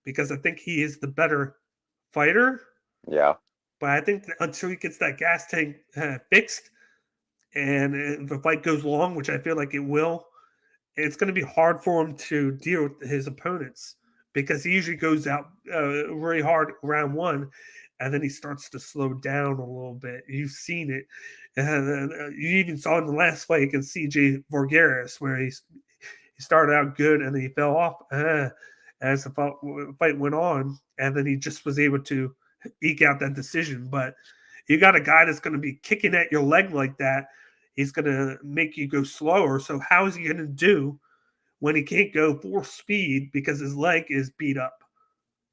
because I think he is the better fighter. Yeah. But I think until he gets that gas tank fixed, and if the fight goes long, which I feel like it will, it's going to be hard for him to deal with his opponents, because he usually goes out really hard round 1, and then he starts to slow down a little bit. You've seen it. You even saw in the last fight against CJ Vergara, where he started out good and then he fell off as the fight went on, and then he just was able to eke out that decision. But you got a guy that's going to be kicking at your leg like that. He's going to make you go slower. So how is he going to do when he can't go full speed because his leg is beat up?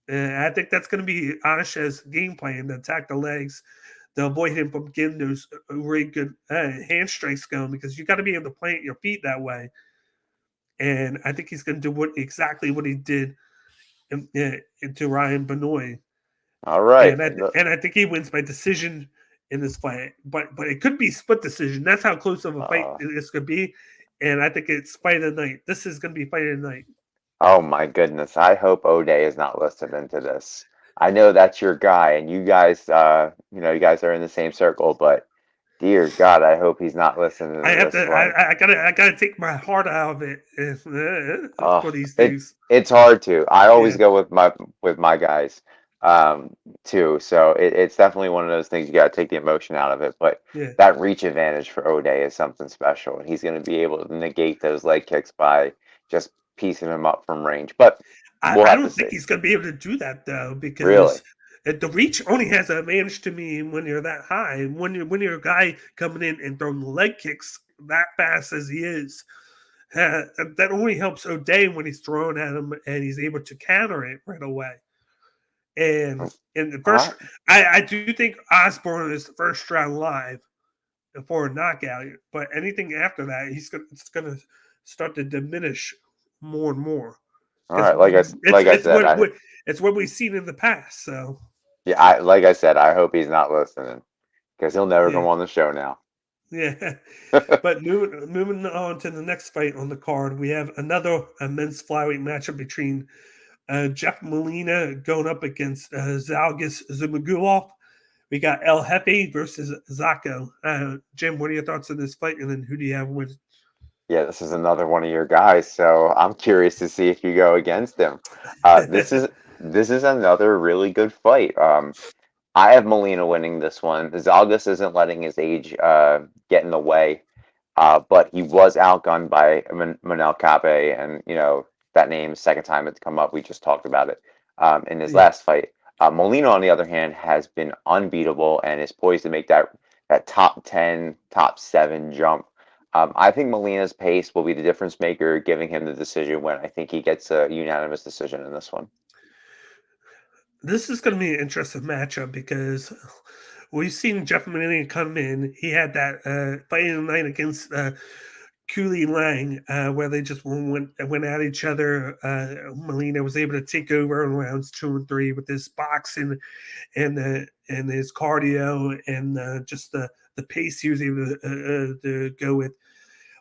And I think that's going to be Adashev's game plan, to attack the legs, to avoid him from getting those really good hand strikes going, because you got to be able to plant your feet that way. And I think he's going to do exactly what he did to Ryan Benoit. All right. And I think he wins by decision in this fight, but it could be split decision. That's how close of a fight this could be, and I think it's fight of the night. This is going to be fight of the night. Oh my goodness! I hope O'Day is not listening to this. I know that's your guy, and you guys, you guys are in the same circle. But dear God, I hope he's not listening to this one. I gotta take my heart out of it for these things. It's hard to. I always go with my guys too. So it's definitely one of those things you got to take the emotion out of it. But that reach advantage for O'Day is something special, and he's going to be able to negate those leg kicks by just piecing him up from range. But I don't think he's going to be able to do that though, because the reach only has an advantage to me when you're that high. When you're a guy coming in and throwing the leg kicks that fast as he is, that only helps O'Day when he's throwing at him and he's able to counter it right away. And in the first, I do think Osborne is the first round live for a knockout, but anything after that, it's going to start to diminish more and more. All right, like I said, it's what we've seen in the past. So yeah, like I said, I hope he's not listening because he'll never come on the show now. Yeah, but moving on to the next fight on the card, we have another men's flyweight matchup between Jeff Molina going up against Zalgis Zumagulov. We got El Jefe versus Zacco. Jim, what are your thoughts on this fight, and then who do you have win? Yeah, this is another one of your guys, so I'm curious to see if you go against him. This is another really good fight. I have Molina winning this one. Zalgis isn't letting his age get in the way, but he was outgunned by Manel Cape, and that name, second time it's come up, we just talked about it in his last fight. Molina, on the other hand, has been unbeatable and is poised to make that top 10, top 7 jump. I think Molina's pace will be the difference maker, giving him the decision when I think he gets a unanimous decision in this one. This is going to be an interesting matchup because we've seen Jeff Molina come in. He had that fight in the night against Cooley Lang, where they just went at each other. Molina was able to take over in rounds 2 and 3 with his boxing and his cardio and just the pace he was able to go with.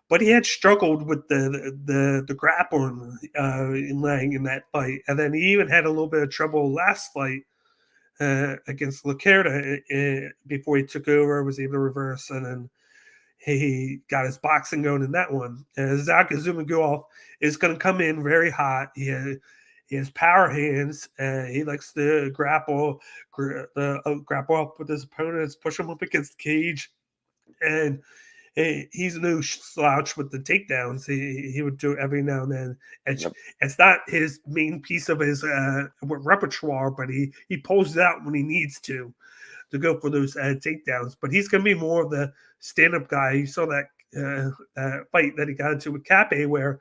But he had struggled with the grappling in Lang in that fight. And then he even had a little bit of trouble last fight against Lacerda before he took over, was able to reverse, and then he got his boxing going in that one. Zacco Zumagulov is going to come in very hot. He has power hands. He likes to grapple up with his opponents, push him up against the cage, and he's no slouch with the takedowns. He would do it every now and then. It's not his main piece of his repertoire, but he pulls it out when he needs to go for those takedowns. But he's going to be more of the stand-up guy. You saw that fight that he got into with Cape, where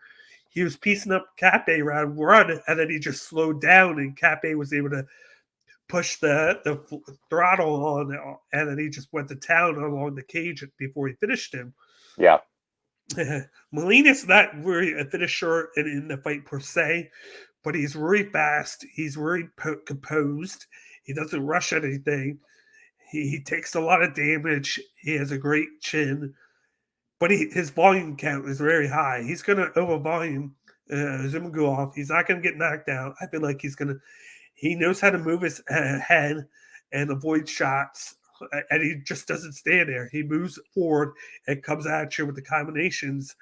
he was piecing up Cape round 1, and then he just slowed down, and Cape was able to push the throttle on, and then he just went to town along the cage before he finished him. Yeah. Molina's not really a finisher in the fight per se, but he's really fast. He's really composed. He doesn't rush anything. He takes a lot of damage. He has a great chin, but his volume count is very high. He's going to overvolume Zumagulov. He's not going to get knocked out. I feel like he knows how to move his head and avoid shots, and he just doesn't stand there. He moves forward and comes at you with the combinations.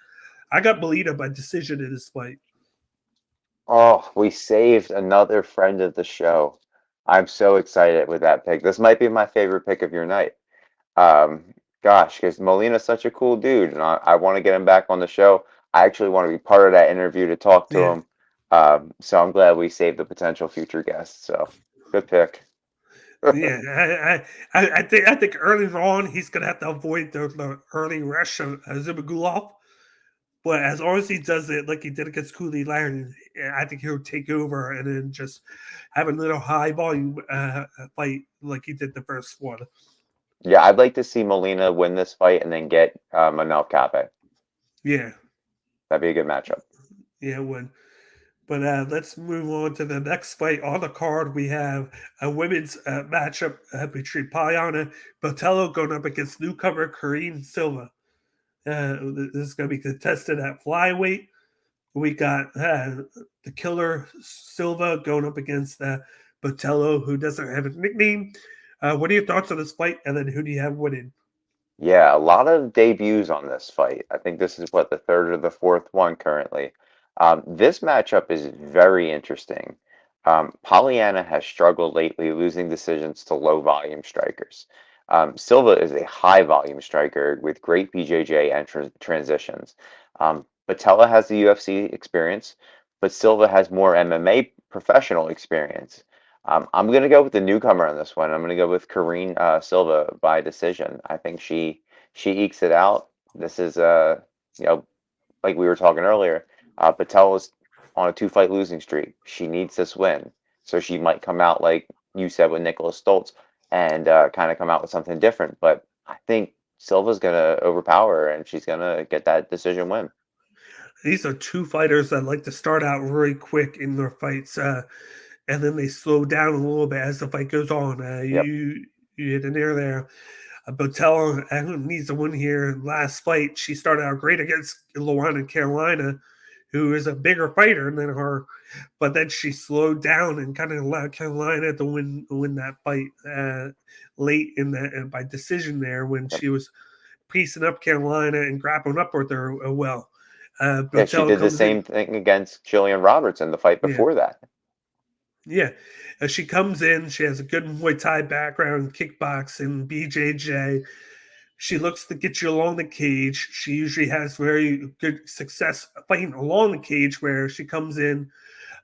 I got Molina by decision in this fight. Oh, we saved another friend of the show. I'm so excited with that pick. This might be my favorite pick of your night. Gosh, because Molina's such a cool dude, and I want to get him back on the show. I actually want to be part of that interview to talk to him. So I'm glad we saved the potential future guest. So good pick. Yeah, I think early on he's gonna have to avoid the early rush of Zumagulov. But as long as he does it like he did against Cooley Lang, I think he'll take over and then just have a little high volume fight like he did the first one. Yeah, I'd like to see Molina win this fight and then get Manel Cape. Yeah. That'd be a good matchup. Yeah, it would. But let's move on to the next fight on the card. We have a women's matchup between Piana Botello going up against newcomer Karine Silva. This is going to be contested at flyweight. We got the killer Silva going up against Botello, who doesn't have a nickname. What are your thoughts on this fight? And then who do you have winning? Yeah, a lot of debuts on this fight. I think this is what, the third or the fourth one currently. This matchup is very interesting. Pollyanna has struggled lately, losing decisions to low volume strikers. Silva is a high volume striker with great BJJ and transitions. Patella has the UFC experience, but Silva has more MMA professional experience. I'm going to go with the newcomer on this one. I'm going to go with Karine Silva by decision. I think she ekes it out. This is like we were talking earlier, Patel is on a 2-fight losing streak. She needs this win, so she might come out like you said with Nicholas Stoltz and kind of come out with something different. But I think Silva's going to overpower her, and she's going to get that decision win. These are two fighters that like to start out really quick in their fights. And then they slow down a little bit as the fight goes on. Yep. You hit an air there. Botello needs to win here. Last fight, she started out great against Luana Carolina, who is a bigger fighter than her. But then she slowed down and kind of allowed Carolina to win that fight late in that by decision there when she was piecing up Carolina and grappling up with her well. Yeah, she did the same thing against Jillian Roberts in the fight before that. Yeah, she comes in. She has a good Muay Thai background, kickboxing, BJJ. She looks to get you along the cage. She usually has very good success fighting along the cage where she comes in.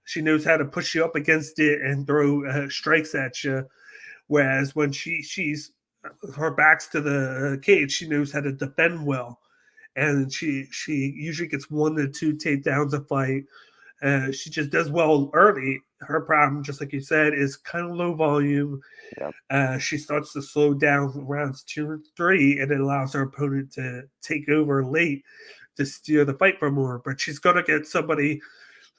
She knows how to push you up against it and throw strikes at you. Whereas when she's her back's to the cage, she knows how to defend well. And she usually gets 1 to 2 takedowns a fight. She just does well early. Her problem, just like you said, is kind of low volume. Yep. She starts to slow down rounds 2 and 3, and it allows her opponent to take over late to steal the fight from her. But she's going to get somebody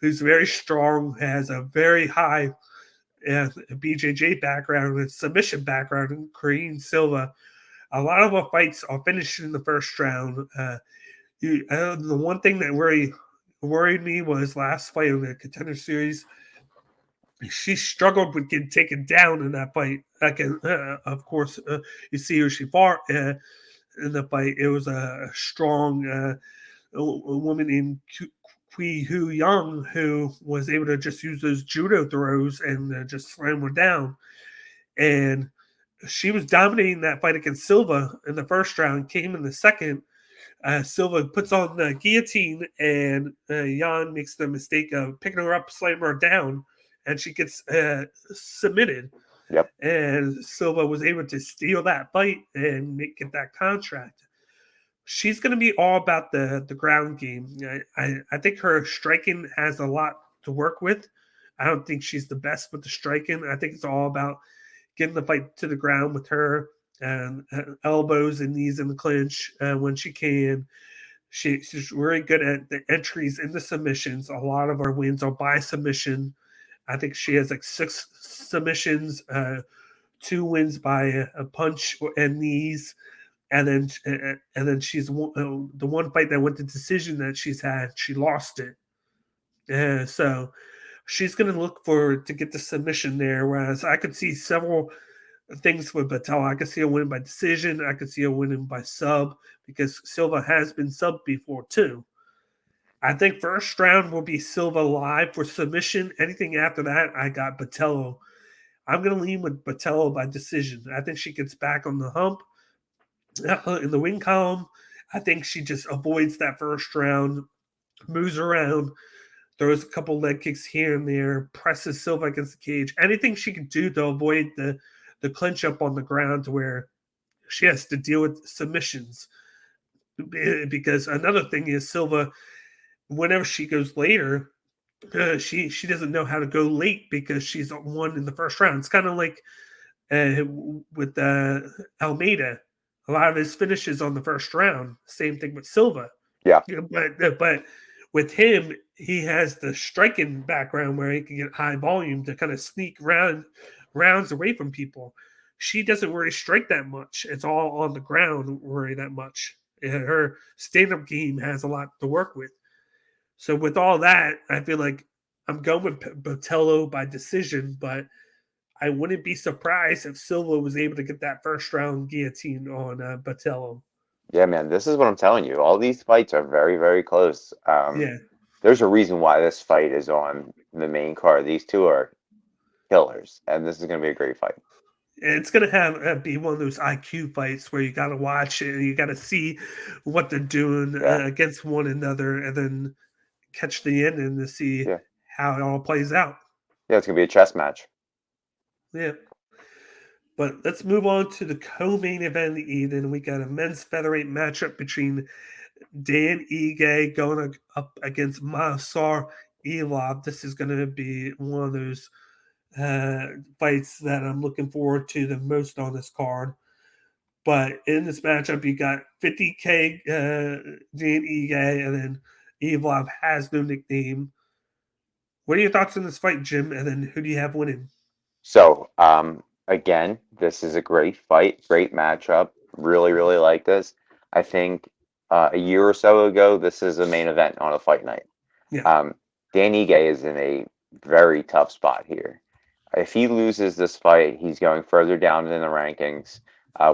who's very strong, has a very high BJJ background and submission background, and Karine Silva. A lot of her fights are finished in the first round. The one thing that worried me was last fight in the Contender Series. She struggled with getting taken down in that fight. Of course, you see who she fought in the fight. It was a strong woman in Kui Hu Young who was able to just use those judo throws and just slam her down. And she was dominating that fight against Silva in the first round, came in the second. Silva puts on the guillotine, and Jan makes the mistake of picking her up, slamming her down, and she gets submitted. Yep. And Silva was able to steal that fight and get that contract. She's going to be all about the ground game. I think her striking has a lot to work with. I don't think she's the best with the striking. I think it's all about getting the fight to the ground with her. And elbows and knees in the clinch when she can. She's really good at the entries into submissions. A lot of our wins are by submission. I think she has like 6 submissions, 2 wins by a punch and knees, and then she's the one fight that went to decision that she's had, she lost it. So she's going to look to get the submission there. Whereas I could see several things with Patel. I could see a win by decision. I could see a win by sub because Silva has been subbed before too. I think first round will be Silva live for submission. Anything after that, I got Botello. I'm going to lean with Botello by decision. I think she gets back on the hump in the win column. I think she just avoids that first round, moves around, throws a couple leg kicks here and there, presses Silva against the cage. Anything she can do to avoid the clinch up on the ground to where she has to deal with submissions. Because another thing is Silva, whenever she goes later, she doesn't know how to go late because she's won in the first round. It's kind of like with Almeida. A lot of his finishes on the first round. Same thing with Silva. Yeah. But with him, he has the striking background where he can get high volume to kind of sneak rounds away from people. She doesn't really strike that much. It's all on the ground really that much. And her stand-up game has a lot to work with. So with all that, I feel like I'm going with Botello by decision, but I wouldn't be surprised if Silva was able to get that first round guillotine on Botello. Yeah, man, this is what I'm telling you. All these fights are very, very close. Yeah. There's a reason why this fight is on the main card. These two are killers, and this is going to be a great fight. It's going to have be one of those IQ fights where you got to watch it and you got to see what they're doing against one another and then catch the end and to see how it all plays out. Yeah, it's going to be a chess match. Yeah. But let's move on to the co-main event of the evening. We got a men's featherweight matchup between Dan Ige going up against Masar Evloev. This is going to be one of those fights that I'm looking forward to the most on this card. But in this matchup, you got 50K Dan Ige, and then Evloev has no nickname. What are your thoughts on this fight, Jim? And then who do you have winning? So, again, this is a great fight, great matchup. Really, really like this. I think a year or so ago, this is a main event on a fight night. Yeah. Dan Ige is in a very tough spot here. If he loses this fight, he's going further down in the rankings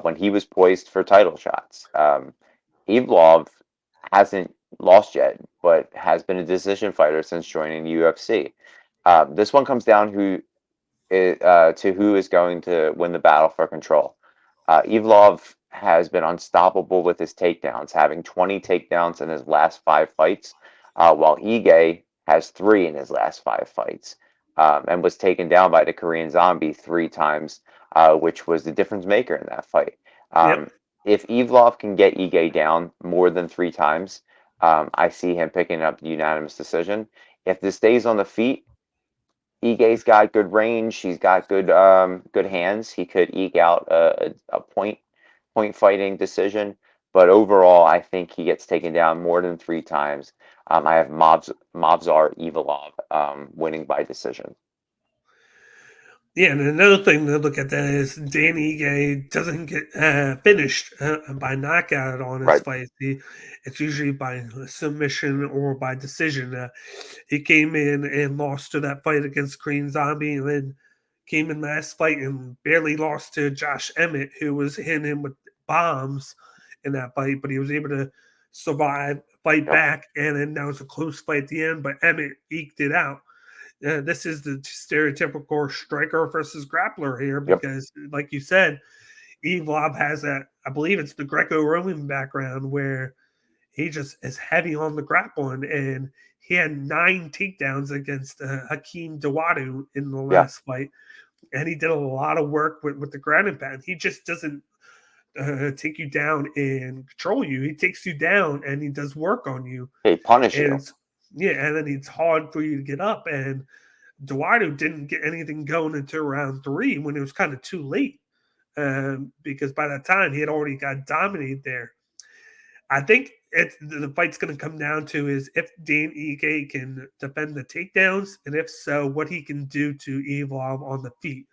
when he was poised for title shots. Evloev hasn't lost yet, but has been a decision fighter since joining the UFC. This one comes down to who is going to win the battle for control. Evloev has been unstoppable with his takedowns, having 20 takedowns in his last 5 fights, while Ige has 3 in his last 5 fights, and was taken down by the Korean Zombie 3 times, which was the difference maker in that fight. If Evloev can get Ige down more than 3 times, I see him picking up the unanimous decision. If this stays on the feet, Ige's got good range. He's got good hands. He could eke out a point fighting decision. But overall, I think he gets taken down more than 3 times. I have Movsar Evloev winning by decision. Yeah, and another thing to look at that is Dan Ige doesn't get finished by knockout on his fight. It's usually by submission or by decision. He came in and lost to that fight against Korean Zombie, and then came in last fight and barely lost to Josh Emmett, who was hitting him with bombs in that fight, but he was able to survive, fight back, and then that was a close fight at the end, but Emmett eked it out. This is the stereotypical striker versus grappler here because, like you said, Evloev has I believe it's the Greco-Roman background where he just is heavy on the grappling, and he had 9 takedowns against Hakeem Dawodu in the last fight, and he did a lot of work with the ground and pound. He just doesn't take you down and control you. He takes you down and he does work on you. He punishes you. Yeah, and then it's hard for you to get up. And Dawodu didn't get anything going until round 3 when it was kind of too late, because by that time he had already got dominated there. I think the fight's going to come down to is if Dan Ige can defend the takedowns, and if so, what he can do to Evloev on the feet,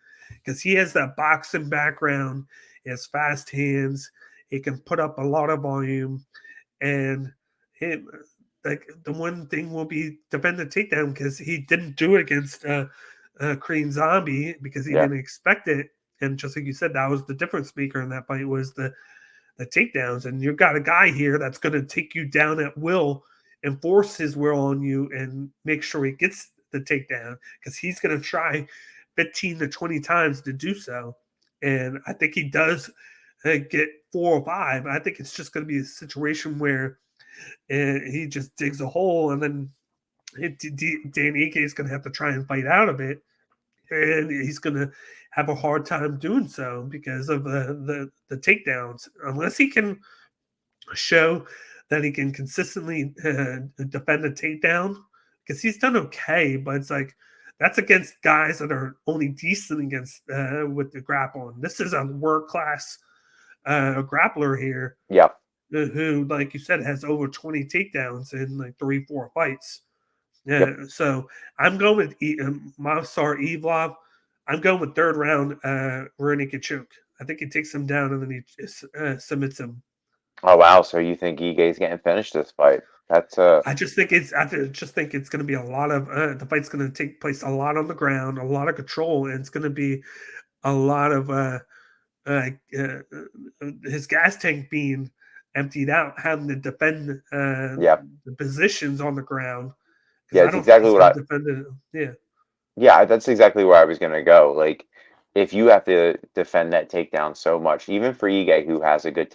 because he has that boxing background, he has fast hands, he can put up a lot of volume, and him. Like the one thing will be defend the takedown because he didn't do it against Korean Zombie because he didn't expect it. And just like you said, that was the difference maker in that fight was the takedowns. And you've got a guy here that's going to take you down at will and force his will on you and make sure he gets the takedown because he's going to try 15 to 20 times to do so. And I think he does get 4 or 5. I think it's just going to be a situation where and he just digs a hole, and then Dan Ige is going to have to try and fight out of it, and he's going to have a hard time doing so because of the takedowns. Unless he can show that he can consistently defend a takedown, because he's done okay, but it's like that's against guys that are only decent against with the grappling. This is a world class grappler here. Yeah. who, like you said, has over 20 takedowns in like 3-4 fights. Yeah, Yep. so I'm going with Mavsar Evloev. I'm going with third round rear naked choke. I think he takes him down and then he submits him. Oh wow! So you think Ige's getting finished this fight? That's I just think it's going to be a lot of the fight's going to take place a lot on the ground, a lot of control, and it's going to be a lot of his gas tank being emptied out, having to defend yeah, the positions on the ground. Because yeah. I It's don't think exactly he's what going I to defend it. Yeah. Yeah, that's exactly where I was gonna go. Like, if you have to defend that takedown so much, even for Ige, who has a good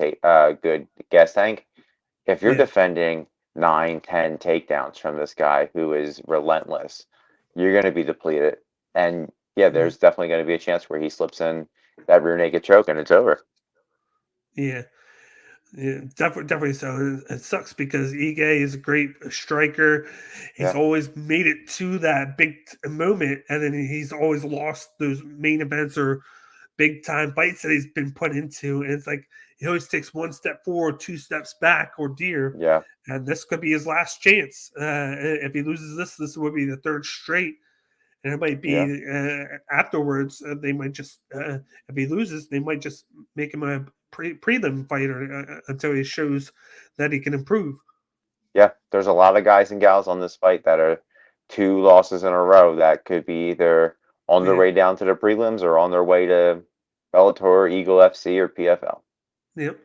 gas tank, if you're Yeah. defending 9, 10 takedowns from this guy who is relentless, you're gonna be depleted. And yeah, Yeah. there's definitely gonna be a chance where he slips in that rear naked choke and it's over. Yeah. Yeah, definitely so. It sucks because Ige is a great striker. He's Yeah, always made it to that big moment, and then he's always lost those main events or big time fights that he's been put into. And it's like he always takes one step forward, 2 steps back, or deer. yeah, And this could be his last chance. If he loses this would be the third straight. And it might yeah. be afterwards. They might just, if he loses, they might just make him a prelim fighter until he shows that he can improve. Yeah, there's a lot of guys and gals on this fight that are 2 losses in a row that could be either on their Yeah, way down to the prelims or on their way to Bellator, Eagle FC, or PFL. yep.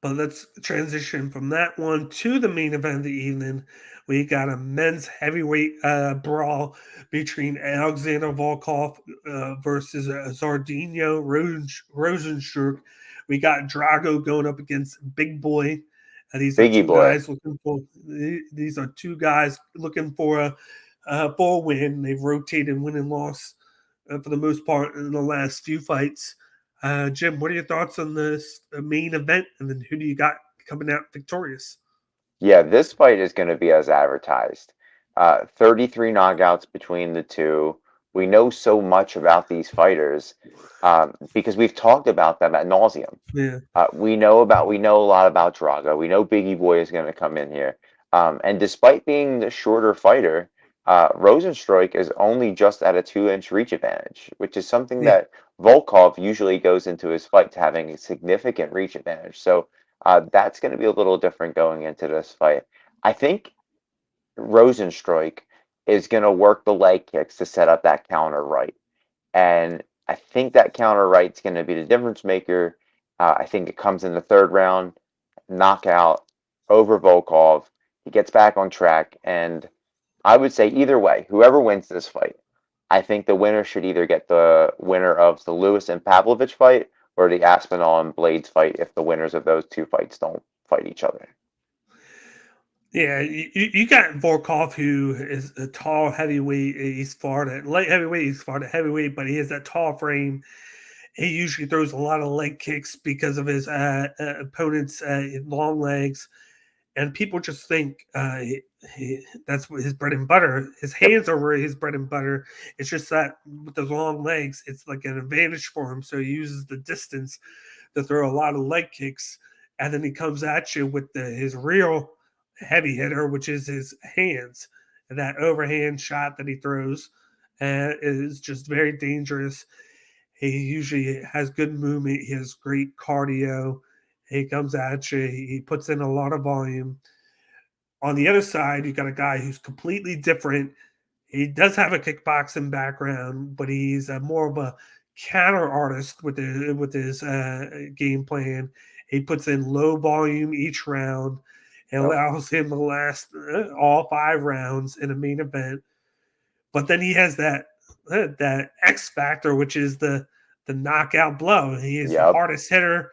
But let's transition from that one to the main event of the evening. We got a men's heavyweight brawl between Alexander Volkov versus Zardinho Rosenstruik. We got Drago going up against Big Boy. These are Biggie two boy. guys looking for. These are two guys looking for a win. They've rotated win and loss for the most part in the last few fights. Jim, what are your thoughts on this main event? And then who do you got coming out victorious? Yeah, this fight is going to be as advertised. 33 knockouts between the two. We know so much about these fighters because we've talked about them at nauseum. Yeah. We know a lot about Drago. We know Biggie Boy is going to come in here. And despite being the shorter fighter, Rosenstruik is only just at a 2-inch reach advantage, which is something Yeah. that Volkov usually goes into his fight to having a significant reach advantage. So that's going to be a little different going into this fight. I think Rosenstruik is going to work the leg kicks to set up that counter right. And I think that counter right's going to be the difference maker. I think it comes in the third round, knockout over Volkov. He gets back on track. And I would say either way, whoever wins this fight, I think the winner should either get the winner of the Lewis and Pavlovich fight or the Aspinall and Blades fight if the winners of those two fights don't fight each other. Yeah, you got Volkov, who is a tall heavyweight. He's fought at light heavyweight. He's fought at heavyweight, but he has that tall frame. He usually throws a lot of leg kicks because of his opponent's long legs. And people just think that's what his bread and butter. His Yep. hands are his bread and butter. It's just that with those long legs, it's like an advantage for him. So he uses the distance to throw a lot of leg kicks, and then he comes at you with his real heavy hitter, which is his hands. And that overhand shot that he throws is just very dangerous. He usually has good movement. He has great cardio. He comes at you. He puts in a lot of volume. On the other side, you got a guy who's completely different. He does have a kickboxing background, but he's more of a counter artist with his game plan. He puts in low volume each round. It Yep. allows him to last all 5 rounds in a main event. But then he has that X factor, which is the knockout blow. He is the Yep. hardest hitter,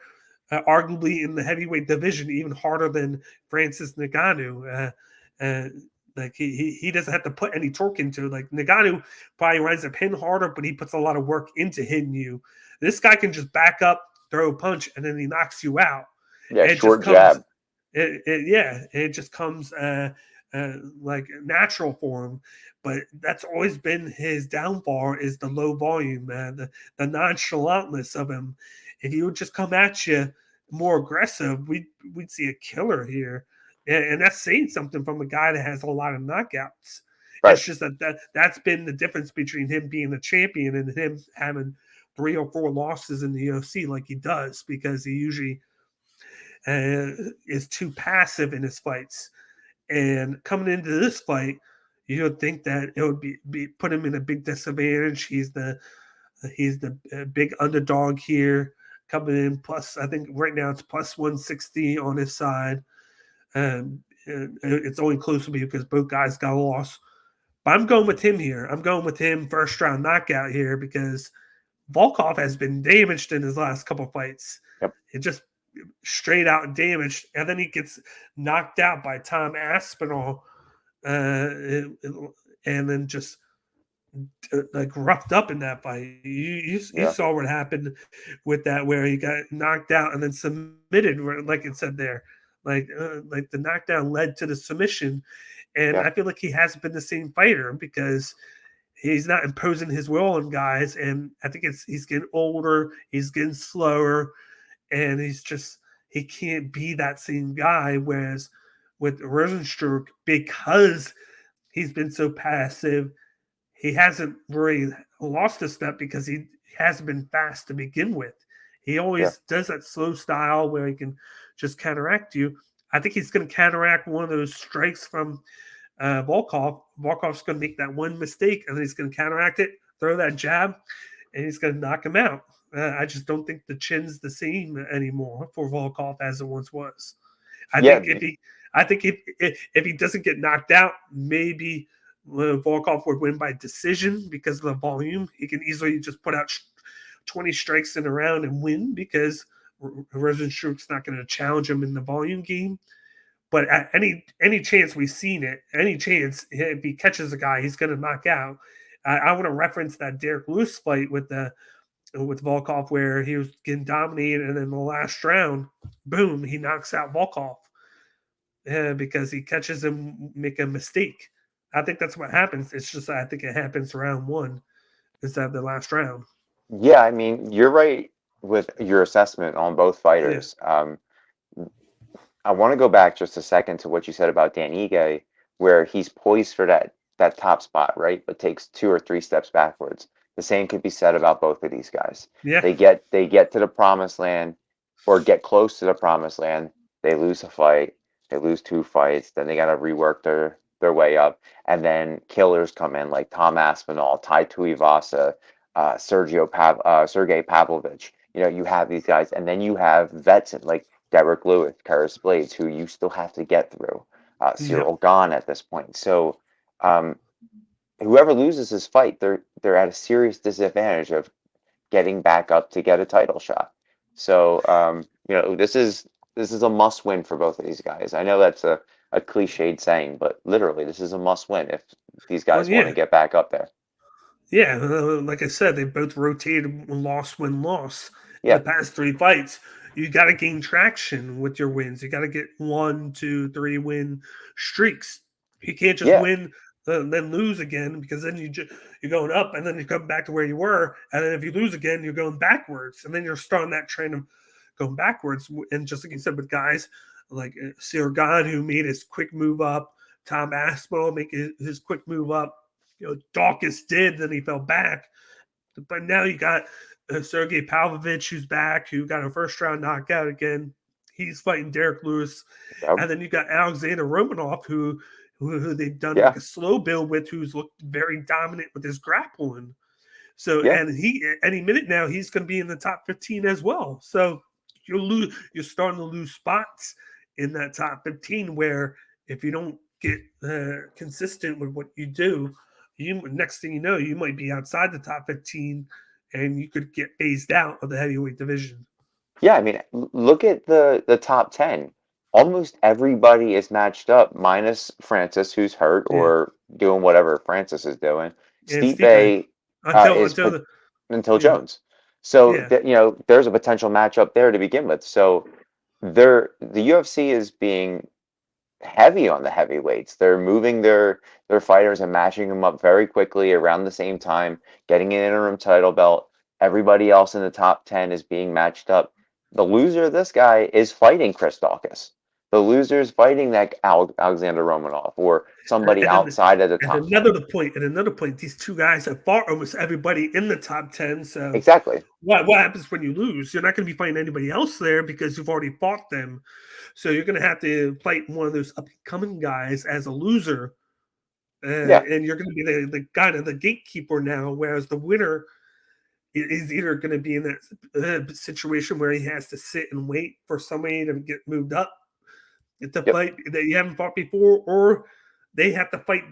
arguably in the heavyweight division, even harder than Francis Ngannou. Like he doesn't have to put any torque into it. Like Ngannou probably winds up hitting harder, but he puts a lot of work into hitting you. This guy can just back up, throw a punch, and then he knocks you out. Yeah, It short just comes, jab. it just comes like natural for him. But that's always been his downfall is the low volume, the nonchalantness of him. If he would just come at you more aggressive, we'd see a killer here, and that's saying something from a guy that has a lot of knockouts. Right. It's just that's been the difference between him being a champion and him having 3 or 4 losses in the UFC like he does, because he usually is too passive in his fights. And coming into this fight, you would think that it would be put him in a big disadvantage. He's the big underdog here, coming in plus. I think right now it's plus 160 on his side. And it's only close to me because both guys got a loss. But I'm going with him here. I'm going with him first round knockout here because Volkov has been damaged in his last couple fights. Yep. It just straight out damaged, and then he gets knocked out by Tom Aspinall, and then just like roughed up in that fight. You saw what happened with that, where he got knocked out and then submitted, like it said there, like the knockdown led to the submission. And I feel like he hasn't been the same fighter because he's not imposing his will on guys, and I think he's getting older, he's getting slower, and he can't be that same guy. Whereas with Rozentruik, because he's been so passive, he hasn't really lost a step because he hasn't been fast to begin with. He always does that slow style where he can just counteract you. I think he's going to counteract one of those strikes from Volkov. Volkov's going to make that one mistake, and then he's going to counteract it, throw that jab, and he's going to knock him out. I just don't think the chin's the same anymore for Volkov as it once was. I think if he doesn't get knocked out, maybe Volkov would win by decision because of the volume. He can easily just put out 20 strikes in a round and win because Rozentruik's not going to challenge him in the volume game. But at any chance we've seen it, any chance if he catches a guy, he's going to knock out. I want to reference that Derek Lewis fight with Volkov where he was getting dominated, and then the last round, boom, he knocks out Volkov because he catches him make a mistake. I think that's what happens. It's just I think it happens round one instead of the last round. Yeah, I mean, you're right with your assessment on both fighters. Yeah. I want to go back just a second to what you said about Dan Ige, where he's poised for that top spot, right? But takes 2 or 3 steps backwards. The same could be said about both of these guys. Yeah. They get to the promised land or get close to the promised land. They lose a fight. They lose 2 fights. Then they got to rework their way up. And then killers come in like Tom Aspinall, Tai Tuivasa, Sergey Pavlovich. You know, you have these guys. And then you have vets like Derek Lewis, Karis Blades, who you still have to get through. Cyril Gahn at this point. So whoever loses this fight, they're at a serious disadvantage of getting back up to get a title shot. So this is a must win for both of these guys. I know that's a cliched saying, but literally this is a must win if these guys want to get back up there. Yeah, like I said, they both rotated loss win loss in the past 3 fights. You got to gain traction with your wins. You got to get 1, 2, 3 win streaks. You can't just win then lose again, because then you're going up and then you come back to where you were, and then if you lose again, you're going backwards, and then you're starting that trend of going backwards. And just like you said, with guys like Cyril Gahn, who made his quick move up, Tom Aspinall make his quick move up, Dawkins did, then he fell back, but now you got Sergey Pavlovich, who's back, who got a first round knockout again. He's fighting Derek Lewis. Yep. And then you got Alexander Romanov, who they've done like a slow build with, who's looked very dominant with his grappling. So and any minute now he's going to be in the top 15 as well. So you're starting to lose spots in that top 15, where if you don't get consistent with what you do, next thing you know, you might be outside the top 15. And you could get phased out of the heavyweight division. Yeah, I mean, look at the top 10. Almost everybody is matched up, minus Francis, who's hurt or doing whatever Francis is doing. Stipe until Jones. So there's a potential matchup there to begin with. So the UFC is being heavy on the heavyweights. They're moving their fighters and matching them up very quickly around the same time, getting an interim title belt. Everybody else in the top 10 is being matched up. The loser of this guy is fighting Chris Daukaus. The loser is fighting that Alexander Romanov or somebody outside of the top 10. Another point, these two guys have fought almost everybody in the top 10. So Exactly. what happens when you lose? You're not going to be fighting anybody else there because you've already fought them. So you're going to have to fight one of those upcoming guys as a loser. And you're going to be the kind of the gatekeeper now, whereas the winner is either going to be in that situation where he has to sit and wait for somebody to get moved up to fight that you haven't fought before, or they have to fight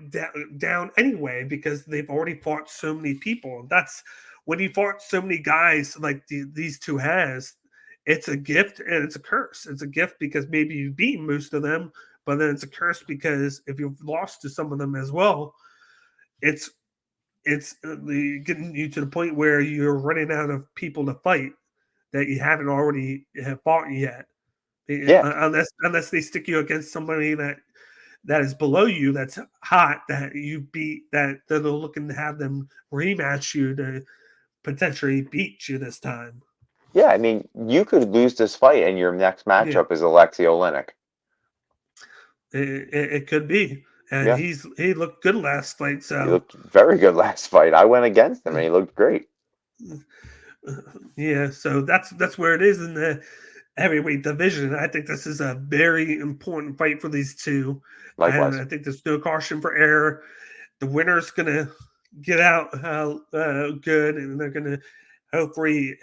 down anyway because they've already fought so many people. That's when you fought so many guys like these two has. It's a gift and it's a curse. It's a gift because maybe you've beaten most of them, but then it's a curse because if you've lost to some of them as well, it's getting you to the point where you're running out of people to fight that you haven't already have fought yet. Unless they stick you against somebody that is below you, that's hot, that you beat, that they're looking to have them rematch you to potentially beat you this time. Yeah, I mean, you could lose this fight and your next matchup is Alexei Oleinik. It could be. And he looked good last fight. So he looked very good last fight. I went against him and he looked great. Yeah, so that's where it is in the heavyweight division. I think this is a very important fight for these two. Likewise. And I think there's no caution for error. The winner's gonna get out good, and they're gonna hopefully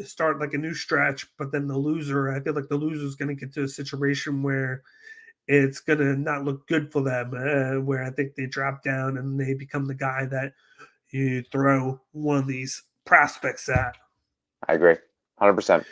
start like a new stretch. But then the loser, I feel like the loser is gonna get to a situation where it's gonna not look good for them. Where I think they drop down and they become the guy that you throw one of these prospects at. I agree, 100%.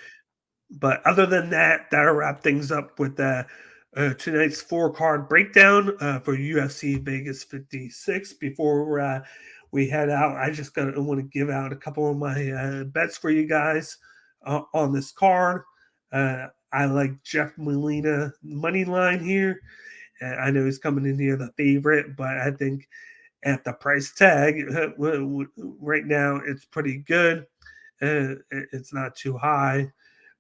But other than that, that'll wrap things up with tonight's 4-card breakdown for UFC Vegas 56. Before we head out, I just want to give out a couple of my bets for you guys on this card. I like Jeff Molina money line here. I know he's coming in here the favorite, but I think at the price tag right now, it's pretty good. It's not too high,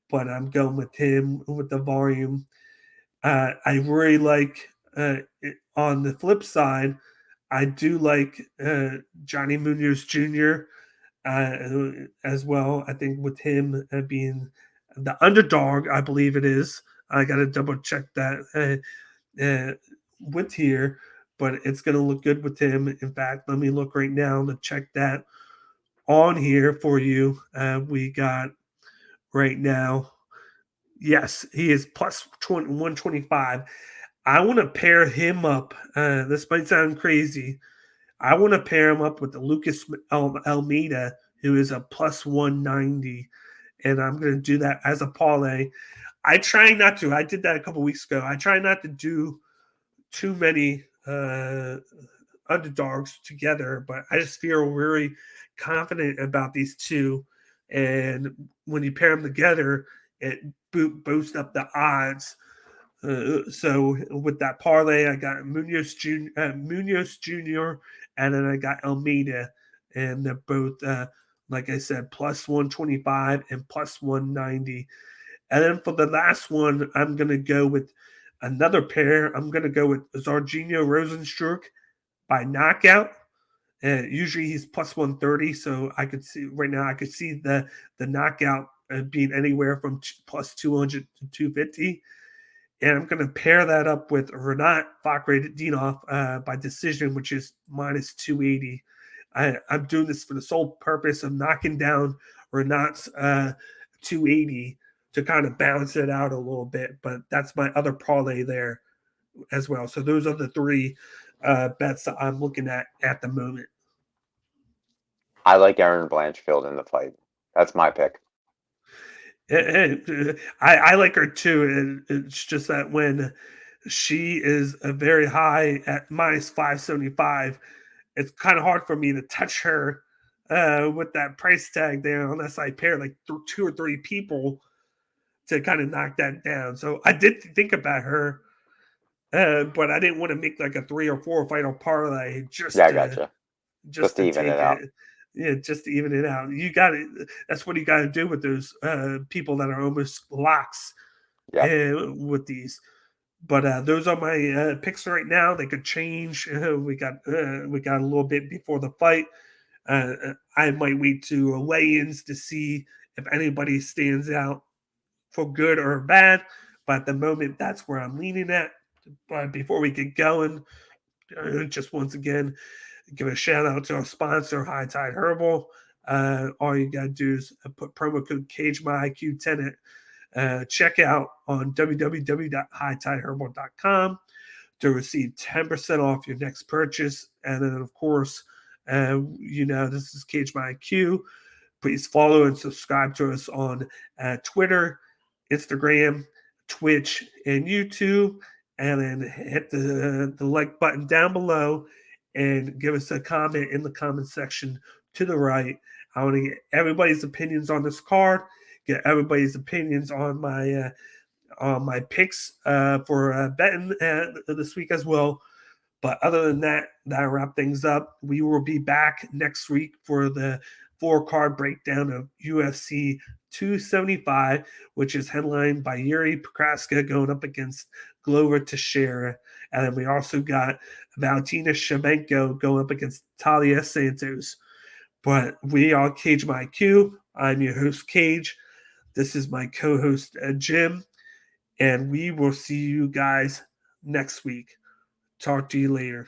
but I'm going with him with the volume. I really like, on the flip side, I do like Johnny Munoz Jr. As well. I think with him being the underdog, I believe it is. I got to double check that with here, but it's going to look good with him. In fact, let me look right now to check that on here for you. We got right now. Yes, he is plus 125. I want to pair him up. This might sound crazy. I want to pair him up with the Lucas Almeida, who is a plus 190. And I'm going to do that as a parlay. I try not to. I did that a couple weeks ago. I try not to do too many underdogs together, but I just feel really confident about these two. And when you pair them together, it boosts up the odds. So with that parlay, I got Munoz Jr., and then I got Almeida, and they're both, like I said, plus 125 and plus 190. And then for the last one, I'm going to go with another pair. I'm going to go with Zarginho Rozentruik by knockout. Usually he's plus 130, so I could see right now. I could see the knockout being anywhere from plus 200 to 250, and I'm going to pair that up with Renat Fakhretdinov by decision, which is minus 280. I'm doing this for the sole purpose of knocking down Renat's 280 to kind of balance it out a little bit, but that's my other parlay there as well. So those are the three bets that I'm looking at the moment. I like Erin Blanchfield in the fight. That's my pick. I like her too. It's just that when she is a very high at minus 575, it's kind of hard for me to touch her with that price tag there unless I pair like 2 or 3 people to kind of knock that down. So I did think about her, but I didn't want to make like a 3 or 4 final parlay just gotcha. Just to even take it out. Yeah, just to even it out. You got it. That's what you got to do with those people that are almost locks with these. But those are my picks right now. They could change. We got a little bit before the fight. I might wait to weigh-ins to see if anybody stands out for good or bad. But at the moment, that's where I'm leaning at. But before we get going, just once again, give a shout out to our sponsor, High Tide Herbal. All you got to do is put promo code CageMyIQ10 at checkout on www.hightideherbal.com to receive 10% off your next purchase. And then, of course, this is Cage My IQ. Please follow and subscribe to us on Twitter, Instagram, Twitch, and YouTube. And then hit the like button down below and give us a comment in the comment section to the right. I want to get everybody's opinions on this card, get everybody's opinions on my picks for betting this week as well. But other than that, that'll wrap things up. We will be back next week for the 4-card breakdown of UFC 275, which is headlined by Yuri Prochazka going up against Glover Teixeira. And then we also got Valentina Shevchenko going up against Talia Santos. But we are Cage My IQ. I'm your host, Cage. This is my co-host, Jim. And we will see you guys next week. Talk to you later.